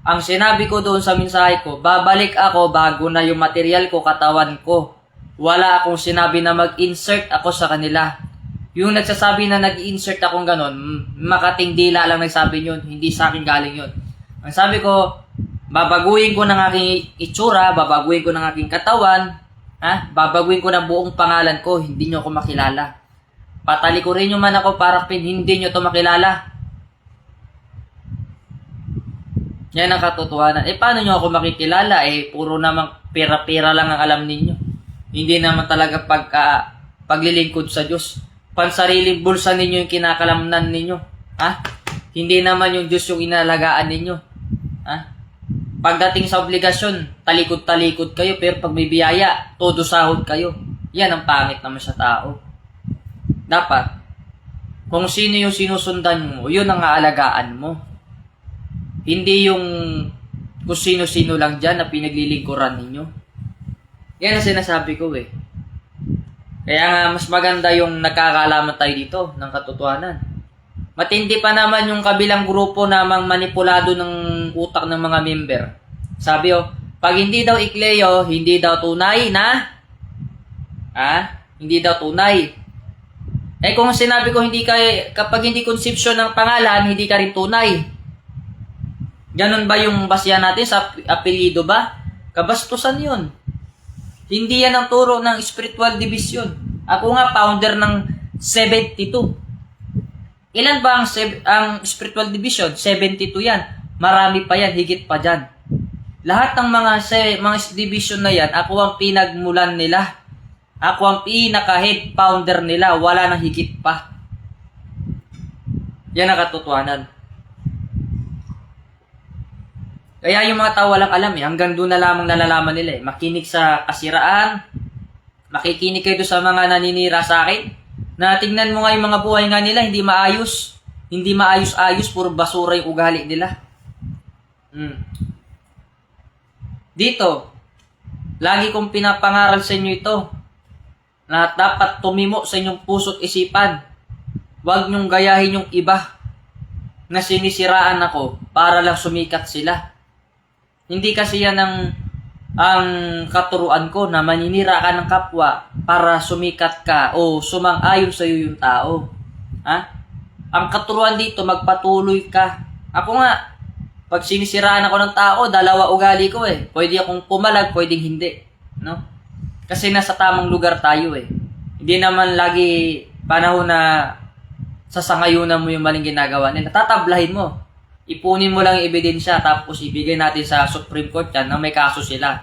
Ang sinabi ko doon sa mensahe ko, babalik ako bago na yung material ko, katawan ko. Wala akong sinabi na mag-insert ako sa kanila. Yung nagsasabi na nag-insert akong ganon, makating dila lang nagsabi yun, hindi sa akin galing yun. Ang sabi ko, babaguhin ko ng aking itsura, babaguhin ko ng aking katawan, babaguhin ko ng buong pangalan ko, hindi nyo ako makilala. Patalikurin nyo man ako para hindi nyo to makilala. Yan ang katotohanan. Paano nyo ako makikilala? Puro namang pera-pera lang ang alam ninyo. Hindi naman talaga paglilingkod sa Diyos. Pansariling bulsa ninyo yung kinakalamnan ninyo. Ha? Hindi naman yung Diyos yung inalagaan ninyo. Ha? Pagdating sa obligasyon, talikod-talikod kayo, pero pag may biyaya, todo sahod kayo. Yan ang pangit naman sa tao. Dapat, kung sino yung sinusundan mo, yun ang aalagaan mo. Hindi yung kung sino-sino lang dyan na pinaglilingkuran ninyo. Yan ang sinasabi ko eh. Kaya nga, mas maganda yung nagkakaalaman tayo dito ng katotohanan. Matindi pa naman yung kabilang grupo namang manipulado ng utak ng mga member. Sabi pag hindi daw ikleyo, hindi daw tunay na hindi daw tunay. Kung sinabi ko kapag hindi conception ng pangalan, hindi ka rin tunay. Ganun ba yung basihan natin sa apelyido ba? Kabastusan yun. Hindi yan ang turo ng spiritual division. Ako nga, founder ng 72. Ilan ba ang spiritual division? 72 yan. Marami pa yan, higit pa dyan. Lahat ng mga division na yan, ako ang pinagmulan nila. Ako ang pinaka-head founder nila. Wala nang higit pa. Yan ang katotohanan. Kaya yung mga tao walang alam hanggang doon na lamang nalalaman nila Makinig sa kasiraan, makikinig kayo doon sa mga naninira sa akin, na tingnan mo nga yung mga buhay nga nila, hindi maayos. Hindi maayos-ayos, puro basura yung ugali nila. Dito, lagi kong pinapangaral sa inyo ito, na dapat tumimo sa inyong puso't isipan. Huwag niyong gayahin yung iba na sinisiraan ako para lang sumikat sila. Hindi kasi yan ang katuruan ko na maninira ka ng kapwa para sumikat ka o sumang-ayon sa iyo yung tao. Ang katuruan dito, magpatuloy ka. Ako nga, pag sinisiraan ako ng tao, dalawa ugali ko Pwede akong pumalag, pwedeng hindi. No? Kasi nasa tamang lugar tayo Hindi naman lagi panahon na sasangayunan mo yung maling ginagawa nila. Tatablahin mo. Ipunin mo lang yung ebidensya tapos ibigay natin sa Supreme Court yan na may kaso sila.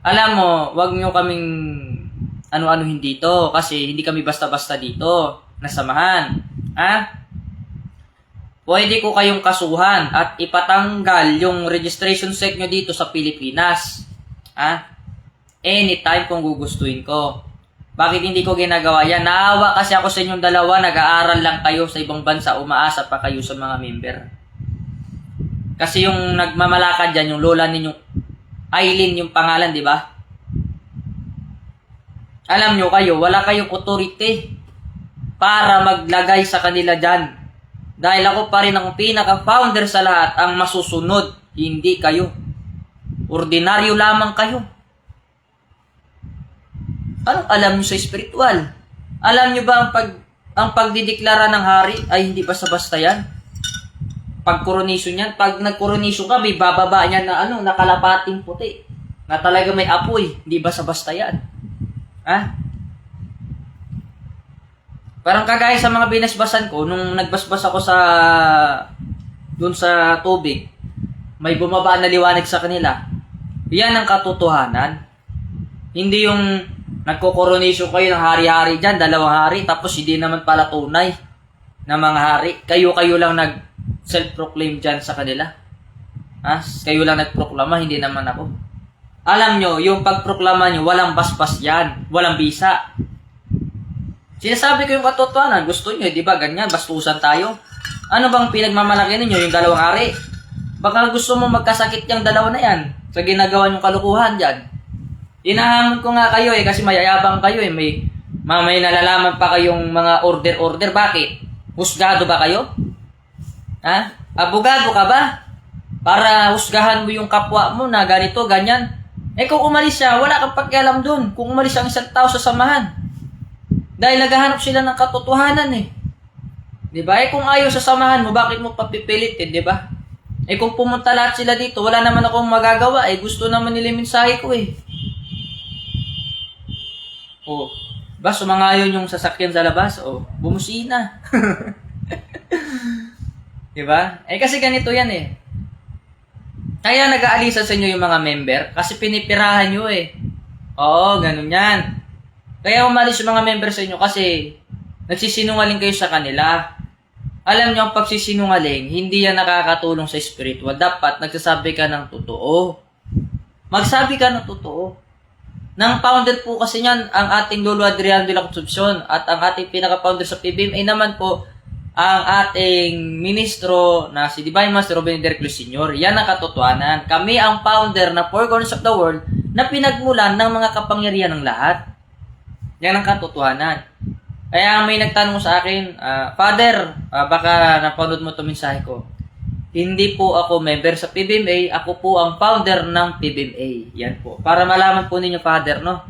Alam mo, wag nyo kaming ano-anuhin dito kasi hindi kami basta-basta dito nasamahan. Pwede ko kayong kasuhan at ipatanggal yung registration sec nyo dito sa Pilipinas. Anytime kung gugustuhin ko. Bakit hindi ko ginagawa yan? Naawa kasi ako sa inyong dalawa, nag-aaral lang kayo sa ibang bansa, umaasa pa kayo sa mga member. Kasi yung nagmamalakad dyan, yung lola ninyong Aileen yung pangalan, di ba? Alam nyo kayo, wala kayong authority para maglagay sa kanila dyan. Dahil ako pa rin ang pinaka-founder sa lahat, ang masusunod, hindi kayo. Ordinaryo lamang kayo. Anong alam nyo sa spiritual? Alam nyo ba ang pagdideklara ng hari ay hindi basta-basta yan? Pag coronation yan, pag nag-coronation ka, may bababa niyan na nakalapating puti. Na talaga may apoy. Hindi basta-basta yan. Parang kagaya sa mga binasbasan ko, nung nagbasbas ako dun sa tubig, may bumaba na liwanag sa kanila. Yan ang katotohanan. Hindi yung nagko-coronation kayo ng hari-hari dyan, 2 hari, tapos hindi naman pala tunay na mga hari. Kayo lang self-proclaim dyan sa kanila. Kayo lang nagproklama, hindi naman ako. Alam nyo, yung pagproklama nyo, walang basbas yan. Walang bisa. Sinasabi ko yung katotohanan. Gusto nyo, di ba? Ganyan, bastusan tayo. Ano bang pinagmamalaki ninyo, yung 2 hari? Baka gusto mo magkasakit yung 2 na yan sa ginagawa nyong kalukuhan dyan. Inahamon ko nga kayo kasi mayayabang kayo May nalalaman pa kayong mga order. Bakit? Husgado ba kayo? Abogado ka ba? Para husgahan mo yung kapwa mo na ganito, ganyan. Kung umalis siya, wala kang pakialam dun. Kung umalis ang isang tao sa samahan. Dahil naghahanap sila ng katotohanan Di ba? Kung ayaw sa samahan mo, bakit mo papipilitin, di ba? Kung pumunta lahat sila dito, wala naman akong magagawa. Gusto naman nila yung mensahe ko Ba, sumangayon yung sasakyan sa labas? Bumusina. Diba? Kasi ganito yan Kaya nag-aalisan sa inyo yung mga member kasi pinipirahan nyo Oo, ganun yan. Kaya umalis yung mga member sa inyo kasi nagsisinungaling kayo sa kanila. Alam nyo, ang pagsisinungaling, hindi yan nakakatulong sa spiritual. Dapat nagsasabi ka ng totoo. Magsabi ka ng totoo. Nang founder po kasi niyan, ang ating Lolo Adriano de la Concepcion at ang ating pinaka-founder sa PBM ay naman po ang ating ministro na si Divine Master Ruben Derclus Sr. Yan ang katotohanan. Kami ang founder na Four Corners of the World na pinagmulan ng mga kapangyarihan ng lahat. Yan ang katotohanan. Kaya may nagtanong sa akin, Father, baka napanood mo itong mensahe ko. Hindi po ako member sa PBMA, ako po ang founder ng PBMA. Yan po. Para malaman po ninyo, Father, no?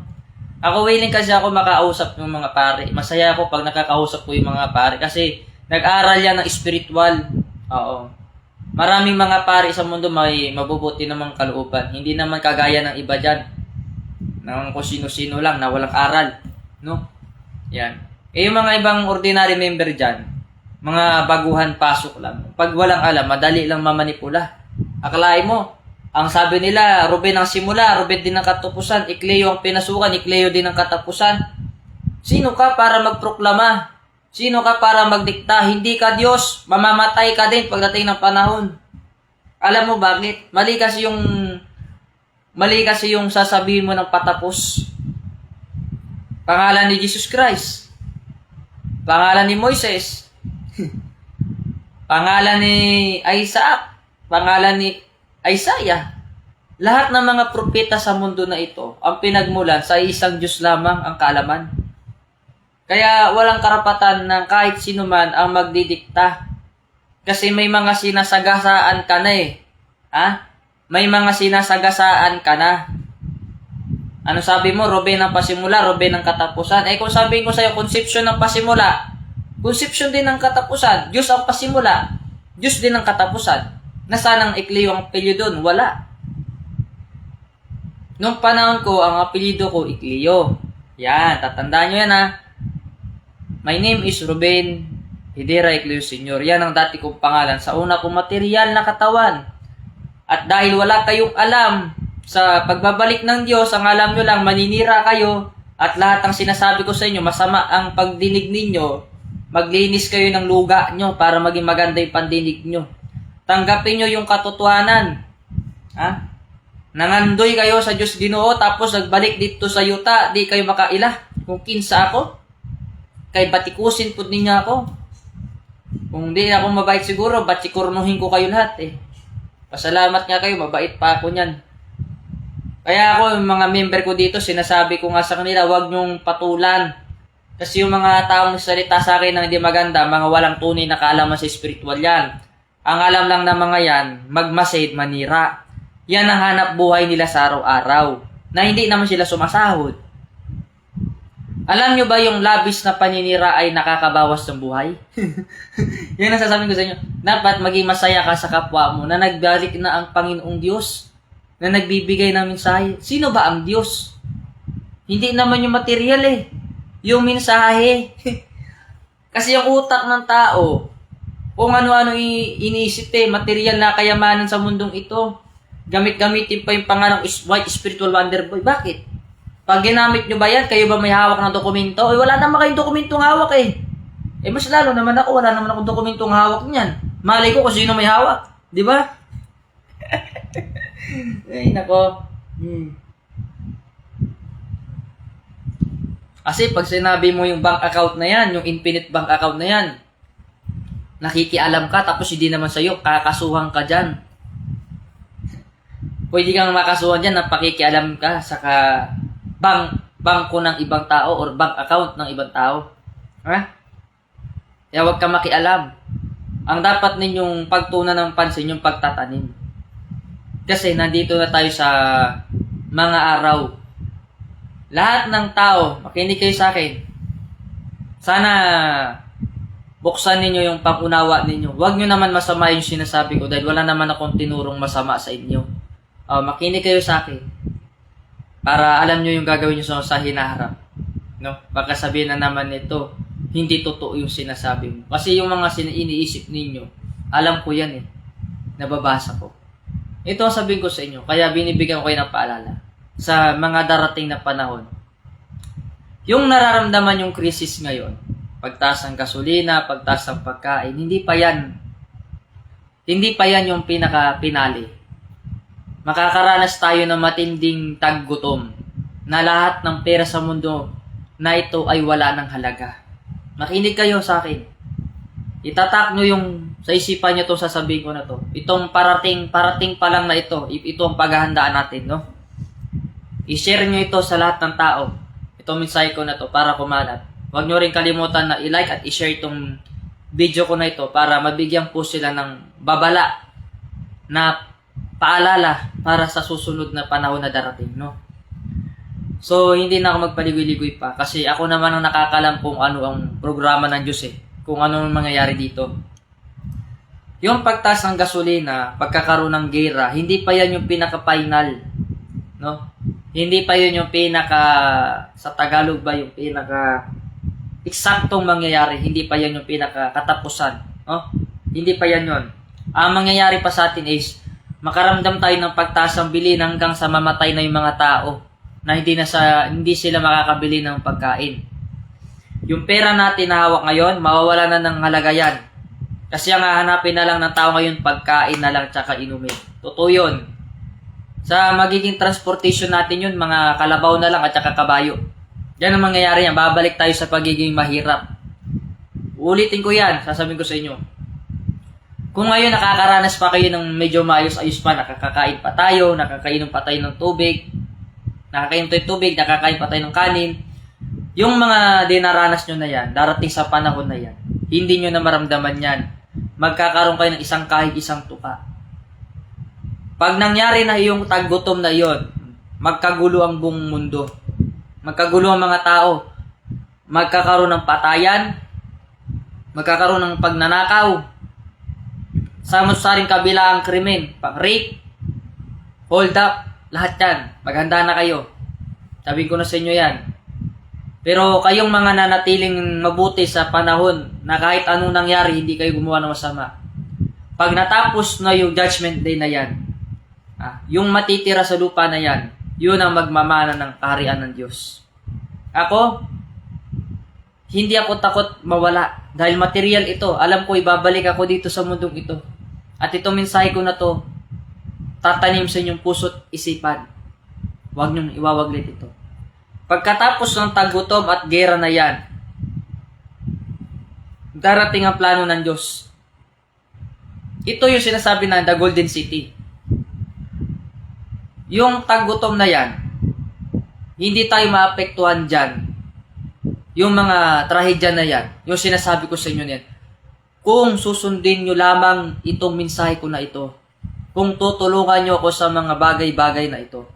Ako willing kasi ako makausap ng mga pare. Masaya ako pag nakakausap ko yung mga pare kasi nag-aral yan ng spiritual. Oo. Maraming mga pare sa mundo may mabubuti namang kalooban. Hindi naman kagaya ng iba dyan. Ng kung sino-sino lang na walang aral. No? Yan. Yung mga ibang ordinary member dyan, mga baguhan pasok lang. Pag walang alam, madali lang mamanipula. Akalain mo, ang sabi nila, Ruben ang simula, Ruben din ang katapusan, Ikleo ang pinasukan, Ikleo din ang katapusan. Sino ka para magproklama? Sino ka para magdikta? Hindi ka Diyos, mamamatay ka din pagdating ng panahon. Alam mo bakit? Mali kasi yung sasabihin mo ng patapos. Pangalan ni Jesus Christ. Pangalan ni Moises. Pangalan ni Isaac, pangalan ni Isaiah. Lahat ng mga propeta sa mundo na ito, ang pinagmulan sa isang Diyos lamang ang kaalaman. Kaya walang karapatan ng kahit sino man ang magdidikta. Kasi may mga sinasagasaan ka na eh. Ha? May mga sinasagasaan ka na. Ano sabi mo? Ruben ang pasimula, Ruben ang katapusan. Kung sabihin ko sa'yo, conception ng pasimula, conception din ng katapusan. Diyos ang pasimula. Diyos din ang katapusan. Nasaan ang Ikleo ang apelyido doon? Wala. Noong panahon ko, ang apelyido ko, Ikleo. Yan, tatandaan nyo yan ha. My name is Ruben Hidera Ikleo Sr. Yan ang dati kong pangalan sa una kong material na katawan. At dahil wala kayong alam sa pagbabalik ng Diyos, ang alam nyo lang, maninira kayo at lahat ng sinasabi ko sa inyo, masama ang pagdinig ninyo. Maglinis kayo ng luga nyo para maging maganda yung pandinig nyo. Tanggapin nyo yung katotohanan. Ha? Nangandoy kayo sa Diyos Ginoo tapos nagbalik dito sa yuta, di kayo makaila. Kung kinsa ako, kay batikusin po ninyo ako. Kung di ako mabait siguro, batikurnuhin ko kayo lahat eh. Pasalamat nga kayo, mabait pa ako niyan. Kaya ako, yung mga member ko dito, sinasabi ko nga sa kanila, huwag nyong patulan. Kasi yung mga taong salita sa akin na hindi maganda, mga walang tunay na kaalaman sa spiritual yan. Ang alam lang ng mga yan, magmasid, manira. Yan ang hanap buhay nila sa araw-araw. Na hindi naman sila sumasahod. Alam nyo ba yung labis na paninira ay nakakabawas ng buhay? Yan ang sasabihin ko sa inyo. Dapat maging masaya ka sa kapwa mo na nagbalik na ang Panginoong Diyos. Na nagbibigay ng mensahe. Sino ba ang Diyos? Hindi naman yung material eh. Yung mensahe. Kasi yung utak ng tao, kung ano-ano iniisip material na kayamanan sa mundong ito, gamit-gamitin pa yung pangalang White Spiritual Wonder Boy. Bakit? Pag ginamit nyo ba yan, kayo ba may hawak ng dokumento? Wala naman kayong dokumentong hawak eh. Mas lalo naman ako, wala naman akong dokumentong hawak niyan. Malay ko kung sino may hawak. Di ba? Ay, nako. Kasi pag sinabi mo yung bank account na yan, yung infinite bank account na yan, nakikialam ka tapos hindi naman sa'yo, kakasuhan ka dyan. Pwede kang makasuhan dyan na pakikialam ka sa bangko ng ibang tao or bank account ng ibang tao. Ha? Kaya huwag ka makialam. Ang dapat ninyong pagtunan ng pansin yung pagtatanim. Kasi nandito na tayo sa mga araw. Lahat ng tao, makinig kayo sa akin. Sana buksan ninyo yung pag-unawa ninyo. Huwag nyo naman masama yung sinasabi ko dahil wala naman akong tinurong masama sa inyo. Makinig kayo sa akin. Para alam nyo yung gagawin nyo sa hinaharap. No? Baka sabihin na naman nito, hindi totoo yung sinasabi mo. Kasi yung mga iniisip ninyo, alam ko yan eh. Nababasa ko. Ito ang sabihin ko sa inyo. Kaya binibigyan ko kayo ng paalala. sa mga darating na panahon. Yung nararamdaman yung krisis ngayon, pagtaas ng gasolina, pagtaas ng pagkain, hindi pa yan yung pinaka-pinali. Makakaranas tayo ng matinding taggutom na lahat ng pera sa mundo na ito ay wala ng halaga. Makinig kayo sa akin. Itatak nyo yung sa isipan nyo itong sasabihin ko na to. Itong parating pa lang na ito ang paghahandaan natin, no? I-share nyo ito sa lahat ng tao. Itong mensahe ko na to para kumalat. Huwag nyo rin kalimutan na i-like at i-share itong video ko na ito para mabigyan po sila ng babala na paalala para sa susunod na panahon na darating, no? So, hindi na ako magpaligoy-ligoy pa kasi ako naman ang nakakalam kung ano ang programa ng Diyos kung ano ang mangyayari dito. Yung pagtaas ng gasolina, pagkakaroon ng gera, hindi pa yan yung pinaka-final, no? Hindi pa yun yung sa Tagalog ba, yung eksaktong mangyayari, hindi pa yan yung katapusan, no? Hindi pa yan yun. Ang mangyayari pa sa atin is, makaramdam tayo ng pagtaas ng bilhin hanggang sa mamatay na yung mga tao na hindi sila makakabili ng pagkain. Yung pera natin na hawak ngayon, mawawala na ng halaga yan. Kasi ang hahanapin na lang ng tao ngayon, pagkain na lang tsaka inumin. Totoo yun. Sa magiging transportation natin yun, mga kalabaw na lang at tsaka kabayo. Yan ang mangyayari yan. Babalik tayo sa pagiging mahirap. Ulitin ko yan. Sasabihin ko sa inyo. Kung ngayon nakakaranas pa kayo ng medyo maayos-ayos pa, nakakakain pa tayo, nakakainom pa tayo ng tubig, nakakainom tayo tubig, nakakain pa tayo ng kanin, yung mga dinaranas nyo na yan, darating sa panahon na yan, hindi nyo na maramdaman yan. Magkakaroon kayo ng isang kahig, isang tuka. Pag nangyari na yung taggutom na yon, magkagulo ang buong mundo. Magkagulo ang mga tao. Magkakaroon ng patayan, magkakaroon ng pagnanakaw, samot-saring kabila ang krimen, pang-rape, hold up, lahat yan. Maghanda na kayo. Sabihin ko na sa inyo yan. Pero kayong mga nanatiling mabuti sa panahon na kahit anong nangyari, hindi kayo gumawa ng masama. Pag natapos na yung judgment day na yan, yung matitira sa lupa na yan, yun ang magmamana ng kaharian ng Diyos. Ako, hindi ako takot mawala. Dahil material ito. Alam ko, ibabalik ako dito sa mundong ito. At itong mensahe ko na to, tatanim sa inyong puso't isipan. Huwag niyong iwawaglit ito. Pagkatapos ng taggutom at gera na yan, darating ang plano ng Diyos. Ito yung sinasabi na the Golden City. Yung taggutom na yan, hindi tayo maapektuhan dyan. Yung mga trahedya na yan, yung sinasabi ko sa inyo yan, kung susundin nyo lamang itong mensahe ko na ito, kung tutulungan nyo ako sa mga bagay-bagay na ito,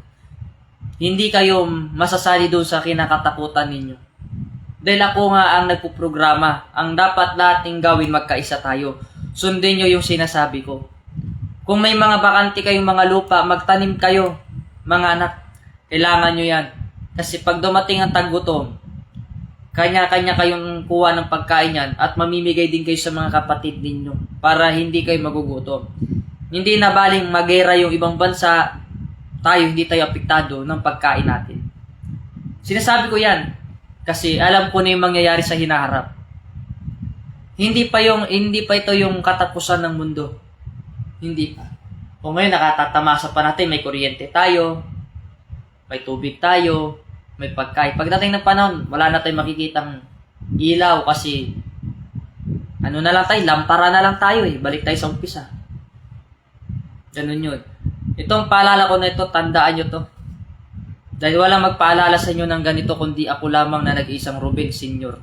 hindi kayo masasali doon sa kinakatakutan ninyo. Dahil ako nga ang nagpuprograma, ang dapat nating gawin, magkaisa tayo. Sundin nyo yung sinasabi ko. Kung may mga bakante kayong mga lupa, magtanim kayo, mga anak. Kailangan nyo yan. Kasi pag dumating ang taggutom, kanya-kanya kayong kuha ng pagkain yan at mamimigay din kayo sa mga kapatid ninyo para hindi kayo magugutom. Hindi na baling magera yung ibang bansa, tayo hindi tayo apektado ng pagkain natin. Sinasabi ko yan kasi alam ko na yung mangyayari sa hinaharap. Hindi pa ito yung katapusan ng mundo. Hindi pa. Kung ngayon nakatatamasa pa natin, may kuryente tayo, may tubig tayo, may pagkain. Pagdating ng panahon, wala na tayong makikitang ilaw kasi na lang tayo, lampara na lang tayo Balik tayo sa umpisa. Ganun yun. Itong paalala ko na ito, tandaan nyo to. Dahil walang magpaalala sa inyo ng ganito kundi ako lamang na nag-iisang Ruben Sr.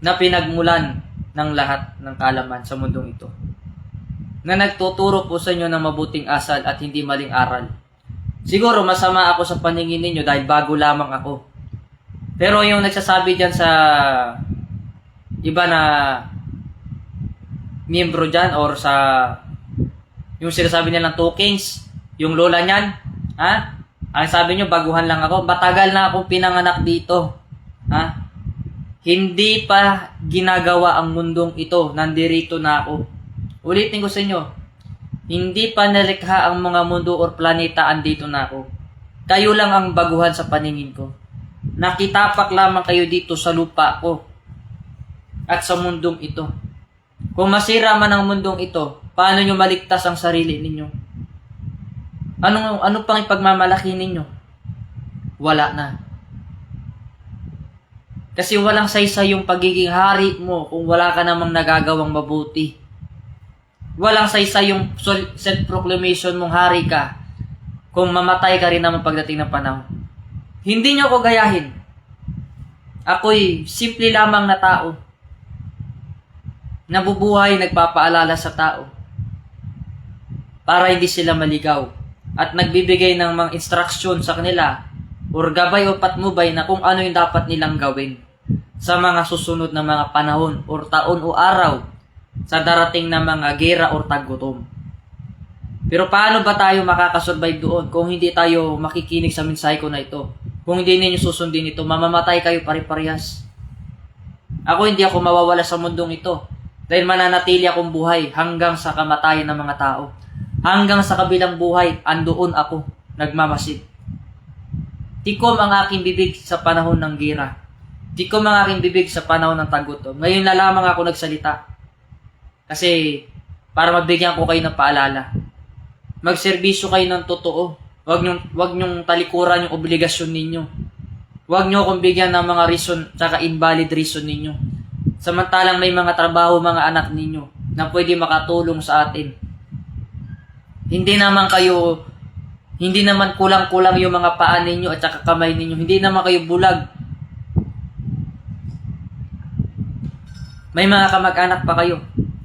na pinagmulan ng lahat ng kaalaman sa mundong ito. Na nagtuturo po sa inyo ng mabuting asal at hindi maling aral. Siguro masama ako sa paningin ninyo dahil bago lamang ako. Pero yung nagsasabi dyan sa iba na miyembro dyan or sa yung sinasabi nilang 2 kings, yung lola niyan, ang sabi nyo, baguhan lang ako. Matagal na akong pinanganak dito. Hindi pa ginagawa ang mundong ito. Nandirito na ako. Ulitin ko sa inyo, hindi pa nalikha ang mga mundo or planeta, andito na ako. Kayo lang ang baguhan sa paningin ko. Nakitapak lamang kayo dito sa lupa ko at sa mundong ito. Kung masira man ang mundong ito, paano nyo maligtas ang sarili ninyo? Ano pang ipagmamalaki ninyo? Wala na. Kasi walang saysay yung pagiging hari mo kung wala ka namang nagagawang mabuti. Walang saysay yung self-proclamation mong hari ka kung mamatay ka rin naman pagdating ng panahon. Hindi nyo ako gayahin. Ako'y simple lamang na tao. Nabubuhay, nagpapaalala sa tao para hindi sila maligaw at nagbibigay ng mga instruction sa kanila or gabay o patnubay na kung ano yung dapat nilang gawin sa mga susunod na mga panahon or taon o araw sa darating na mga gera or taggutom. Pero paano ba tayo makakasurvive doon kung hindi tayo makikinig sa mensahe ko na ito? Kung hindi ninyo susundin ito, mamamatay kayo pare-parehas. Hindi ako mawawala sa mundong ito dahil mananatili akong buhay hanggang sa kamatayan ng mga tao. Hanggang sa kabilang buhay, andoon ako, nagmamasid. Tikom ang aking bibig sa panahon ng gira. Tikom ang aking bibig sa panahon ng tagutom. Ngayon na lamang ako nagsalita. Kasi para mabigyan ko kayo ng paalala. Magserbisyo kayo ng totoo. Wag nyong talikuran yung obligasyon ninyo. Wag nyo akong bigyan ng mga reason tsaka invalid reason ninyo. Samantalang may mga trabaho mga anak ninyo na pwede makatulong sa atin. Hindi naman kulang-kulang yung mga paa ninyo at saka kamay ninyo. Hindi naman kayo bulag. May mga kamag-anak pa kayo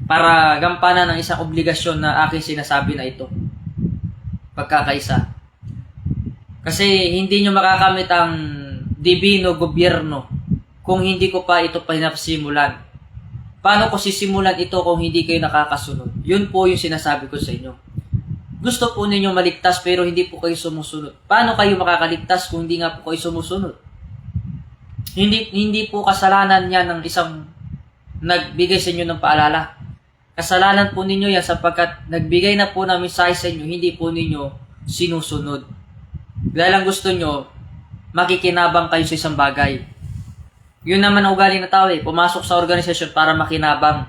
para gampanan ng isang obligasyon na aking sinasabi na ito. Pagkakaisa. Kasi hindi nyo makakamit ang divino gobyerno kung hindi ko pa ito pinapasimulan. Paano ko sisimulan ito kung hindi kayo nakakasunod? Yun po yung sinasabi ko sa inyo. Gusto po ninyo maligtas pero hindi po kayo sumusunod. Paano kayo makakaligtas kung hindi nga po kayo sumusunod? Hindi po kasalanan niya ng isang nagbigay sa inyo ng paalala. Kasalanan po ninyo yan sapagkat nagbigay na po ng mensahe sa inyo, hindi po ninyo sinusunod. Dahil ang gusto nyo, makikinabang kayo sa isang bagay. Yun naman ang ugali na tao pumasok sa organisasyon para makinabang.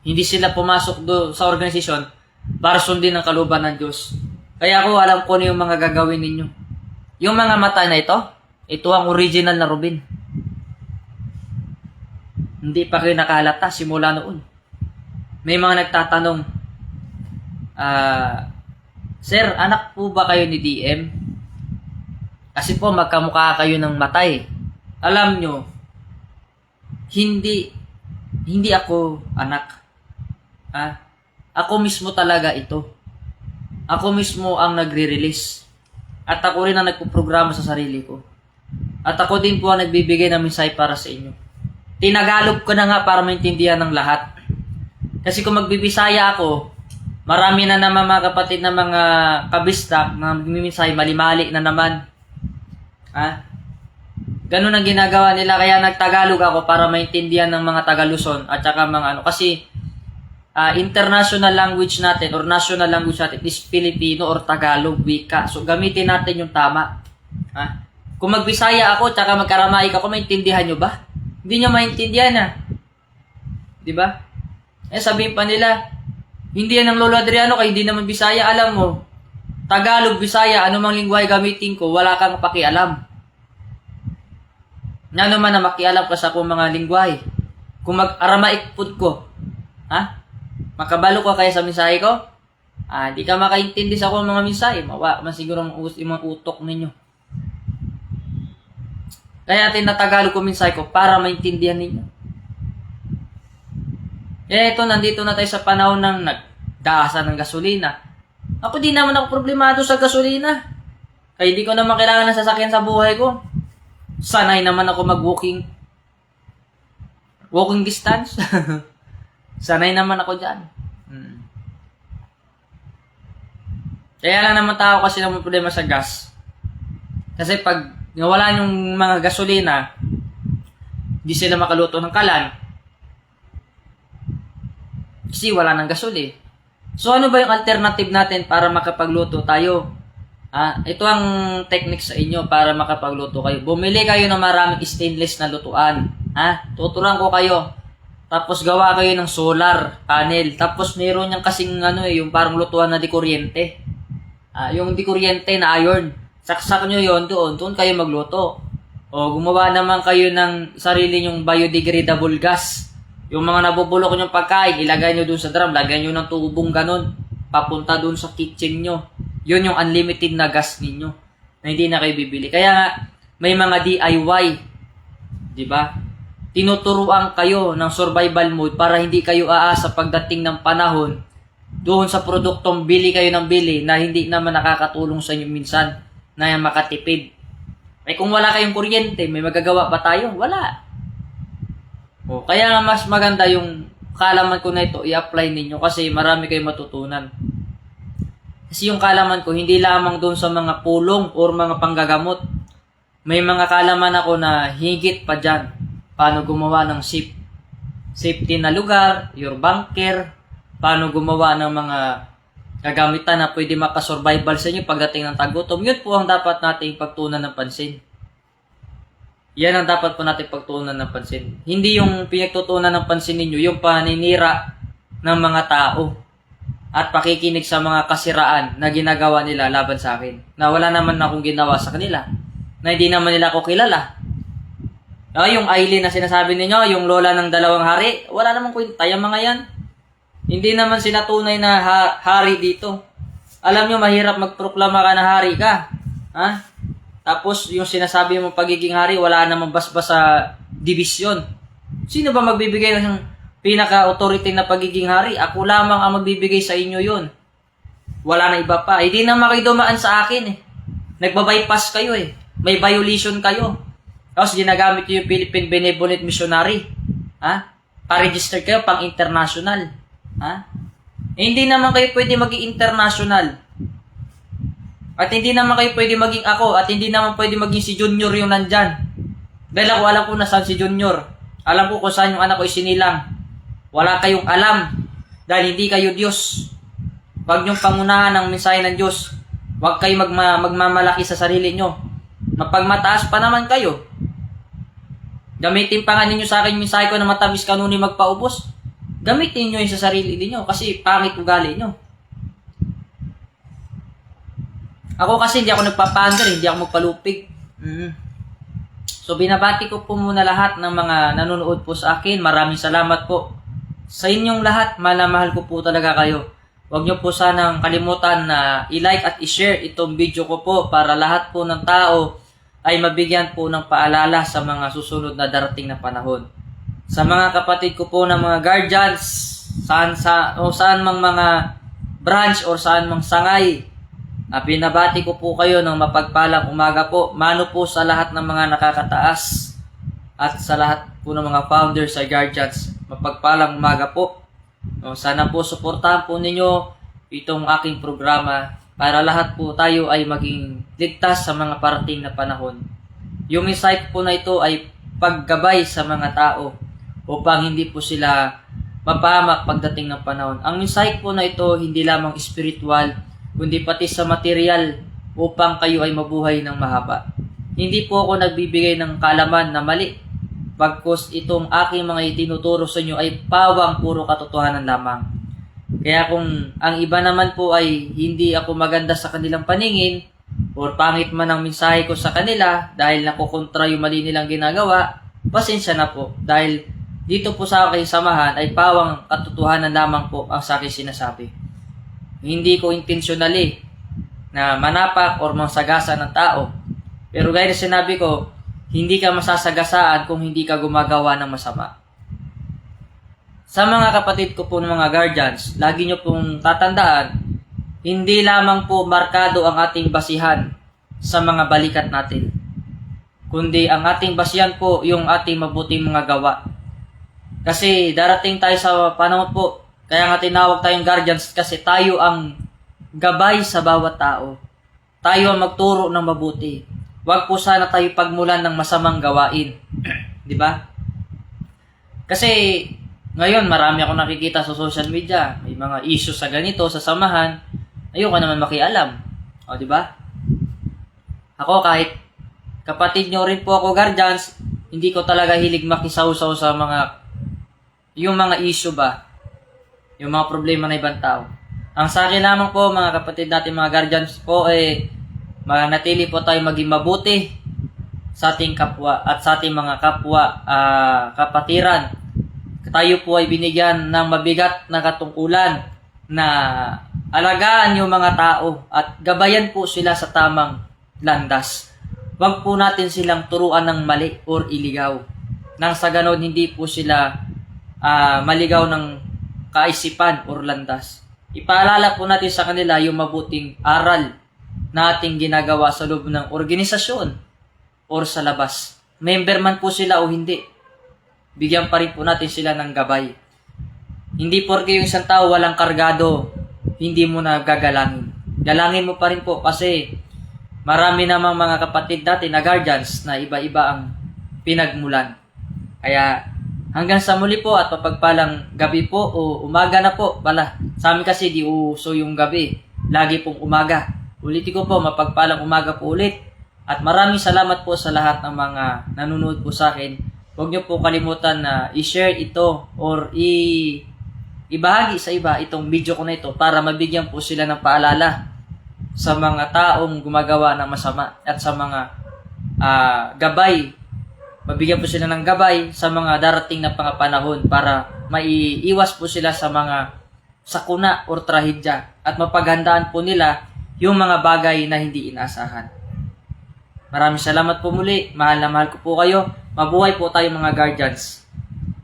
Hindi sila pumasok sa organisasyon para sundin ang kalooban ng Diyos. Kaya ako alam ko na yung mga gagawin ninyo. Yung mga mata na ito ang original na Rubin. Hindi pa kayo nakalata simula noon. May mga nagtatanong, Sir, anak po ba kayo ni DM? Kasi po magkamukha kayo ng matay. Alam nyo, hindi ako anak. Ako mismo talaga ito. Ako mismo ang nagre-release. At ako rin ang nagpuprograma sa sarili ko. At ako din po ang nagbibigay ng mensahe para sa inyo. Tinagalog ko na nga para maintindihan ng lahat. Kasi kung magbibisaya ako, marami na naman mga kapatid na mga kabistak na magmimensahe, mali-mali na naman. Ganun ang ginagawa nila. Kaya nagtagalog ako para maintindihan ng mga Taga-Luzon at saka mga Kasi international language natin or national language natin is Filipino or Tagalog wika. So gamitin natin yung tama. Kung magbisaya ako tsaka magkaramaik ako, maintindihan nyo ba? Hindi nyo maintindihan Di ba? Sabihin pa nila, hindi yan ang Lolo Adriano kaya hindi naman Bisaya. Alam mo, Tagalog, Bisaya, anumang lingwahe gamitin ko, wala kang pakialam. Ano man na makialam ka sa akong mga lingwahe. Kung mag-aramaik put ko, makabalo ka kaya sa mensahe ko? Di ka makaintindi sa akong mga mensahe. Masiguro ang mga utok ninyo. Kaya tinatagalog ko mensahe ko para maintindihan ninyo. Nandito na tayo sa panahon ng nagdaasan ng gasolina. Ako di naman ako problemado sa gasolina. Kaya di ko naman kailangan ng sasakyan sa buhay ko. Sanay naman ako mag-walking distance. Sanay naman ako dyan. Kaya lang naman tao kasi naman problema sa gas. Kasi pag nawala yung mga gasolina, di sila makaluto ng kalan. Kasi wala nang gasol So ano ba yung alternative natin para makapagluto tayo? Ito ang technique sa inyo para makapagluto kayo. Bumili kayo ng maraming stainless na lutuan. Tuturuan ko kayo. Tapos gawa kayo ng solar panel. Tapos meron niyang kasing yung parang lutuan na di kuryente. Yung di kuryente na iron. Saksak nyo yon doon kayo magluto. O gumawa naman kayo ng sarili nyong biodegradable gas. Yung mga nabubulok nyong pagkain, ilagay nyo doon sa drum, lagyan nyo ng tubong ganun, papunta doon sa kitchen nyo. Yun yung unlimited na gas ninyo na hindi na kayo bibili. Kaya nga, may mga DIY, di ba? Tinuturuan kayo ng survival mode para hindi kayo aasa pagdating ng panahon doon sa produktong bili kayo ng bili na hindi naman nakakatulong sa inyo minsan na makatipid. Kung wala kayong kuryente, may magagawa ba tayo? Wala. Kaya nga mas maganda yung kaalaman ko na ito, i-apply ninyo kasi marami kayong matutunan. Kasi yung kaalaman ko, hindi lamang doon sa mga pulong or mga panggagamot. May mga kaalaman ako na higit pa dyan. Paano gumawa ng safety na lugar, your bunker, paano gumawa ng mga kagamitan na pwede makasurvival sa inyo pagdating ng tagutom. Yun po ang dapat nating pagtuunan ng pansin. Yan ang dapat po natin pagtuunan ng pansin. Hindi yung pinagtutunan ng pansin ninyo, yung paninira ng mga tao at pakikinig sa mga kasiraan na ginagawa nila laban sa akin. Na wala naman akong ginawa sa kanila. Na hindi naman nila ako kilala. Yung Aileen na sinasabi ninyo, yung lola ng 2 hari, wala namang kwenta yung mga yan. Hindi naman sila tunay na hari dito. Alam nyo, mahirap magproklama ka na hari ka. Tapos, yung sinasabi mo pagiging hari, wala namang basbas sa division. Sino ba magbibigay ng pinaka-authority na pagiging hari? Ako lamang ang magbibigay sa inyo yun. Wala na iba pa. Hindi naman kayo dumaan sa akin Nagbabypass kayo May violation kayo. Tapos, ginagamit nyo yung Philippine Benevolent Missionary. Pa-register kayo pang international. Hindi naman kayo pwede maging international. At hindi naman kayo pwede maging ako. At hindi naman pwede maging si Junior yung nandyan. Dahil ako alam ko na saan si Junior. Alam ko kung saan yung anak ko isinilang. Wala kayong alam. Dahil hindi kayo Diyos. Huwag niyong pangunahan ang mensahe ng Diyos. Huwag kayo magmamalaki sa sarili nyo. Mapagmataas pa naman kayo. Gamitin pa nga ninyo sa akin yung mensahe ko na matamis kanuni magpaubos. Gamitin nyo yun sa sarili niyo kasi pangit ugali nyo. Ako kasi hindi ako nagpapander, hindi ako magpalupig. So binabati ko po muna lahat ng mga nanonood po sa akin. Maraming salamat po sa inyong lahat. Mahal na mahal ko po talaga kayo. Huwag nyo po sanang kalimutan na i-like at i-share itong video ko po para lahat po ng tao ay mabigyan po ng paalala sa mga susunod na darating na panahon. Sa mga kapatid ko po ng mga guardians, saan mang mga branch or saan mang sangay, binabati ko po kayo ng mapagpalang umaga po. Mano po sa lahat ng mga nakakataas at sa lahat po ng mga founders sa guardians. Mapagpalang umaga po. Sana po suportahan po ninyo itong aking programa para lahat po tayo ay maging ligtas sa mga parating na panahon. Yung insight po na ito ay paggabay sa mga tao upang hindi po sila mapahamak pagdating ng panahon. Ang insight po na ito hindi lamang spiritual, kundi pati sa material upang kayo ay mabuhay ng mahaba. Hindi po ako nagbibigay ng kaalaman na mali, pagkos itong aking mga itinuturo sa inyo ay pawang puro katotohanan lamang. Kaya kung ang iba naman po ay hindi ako maganda sa kanilang paningin, or pangit man ang mensahe ko sa kanila dahil nakukontra yung mali nilang ginagawa, pasensya na po. Dahil dito po sa aking samahan ay pawang katotohanan lamang po ang sa aking sinasabi. Hindi ko intentionally na manapak or mangsagasa ng tao. Pero gaya na sinabi ko, hindi ka masasagasaan kung hindi ka gumagawa ng masama. Sa mga kapatid ko po ng mga guardians, lagi nyo pong tatandaan, hindi lamang po markado ang ating basihan sa mga balikat natin, kundi ang ating basihan po yung ating mabuting mga gawa. Kasi darating tayo sa panahon po, kaya nga tinawag tayong guardians kasi tayo ang gabay sa bawat tao. Tayo ang magturo ng mabuti. Huwag po sana tayo pagmulan ng masamang gawain. Di ba? Kasi ngayon marami ako nakikita sa social media, may mga issues sa ganito, sa samahan. Ayoko naman makialam. O, di ba? Ako kahit kapatid nyo rin po ako, guardians, hindi ko talaga hilig makisawsaw sa yung mga issue ba, yung mga problema ng ibang tao. Ang sa akin lamang po, mga kapatid natin, mga guardians po, manatili po tayo maging mabuti sa ating kapwa at sa ating mga kapwa kapatiran. Tayo po ay binigyan ng mabigat na katungkulan na alagaan yung mga tao at gabayan po sila sa tamang landas. Huwag po natin silang turuan ng mali or iligaw. Nang sa ganon, hindi po sila maligaw ng kaisipan or landas. Ipaalala po natin sa kanila yung mabuting aral na ating ginagawa sa loob ng organisasyon or sa labas. Member man po sila o hindi, bigyan pa rin po natin sila ng gabay. Hindi porke yung isang tao walang kargado, hindi mo na gagalangin. Galangin mo pa rin po kasi marami namang mga kapatid natin na guardians na iba-iba ang pinagmulan. Kaya hanggang sa muli po at mapagpalang gabi po o umaga na po. Sa amin kasi di uso yung gabi. Lagi pong umaga. Ulitin ko po, mapagpalang umaga po ulit. At maraming salamat po sa lahat ng mga nanonood po sa akin. Huwag niyo po kalimutan na i-share ito or ibahagi sa iba itong video ko na ito para mabigyan po sila ng paalala sa mga taong gumagawa ng masama at sa mga gabay. Mabigyan po sila ng gabay sa mga darating na panahon para maiiwas po sila sa mga sakuna or trahedya at mapaghandaan po nila yung mga bagay na hindi inaasahan. Maraming salamat po muli. Mahal na mahal ko po kayo. Mabuhay po tayo mga guardians.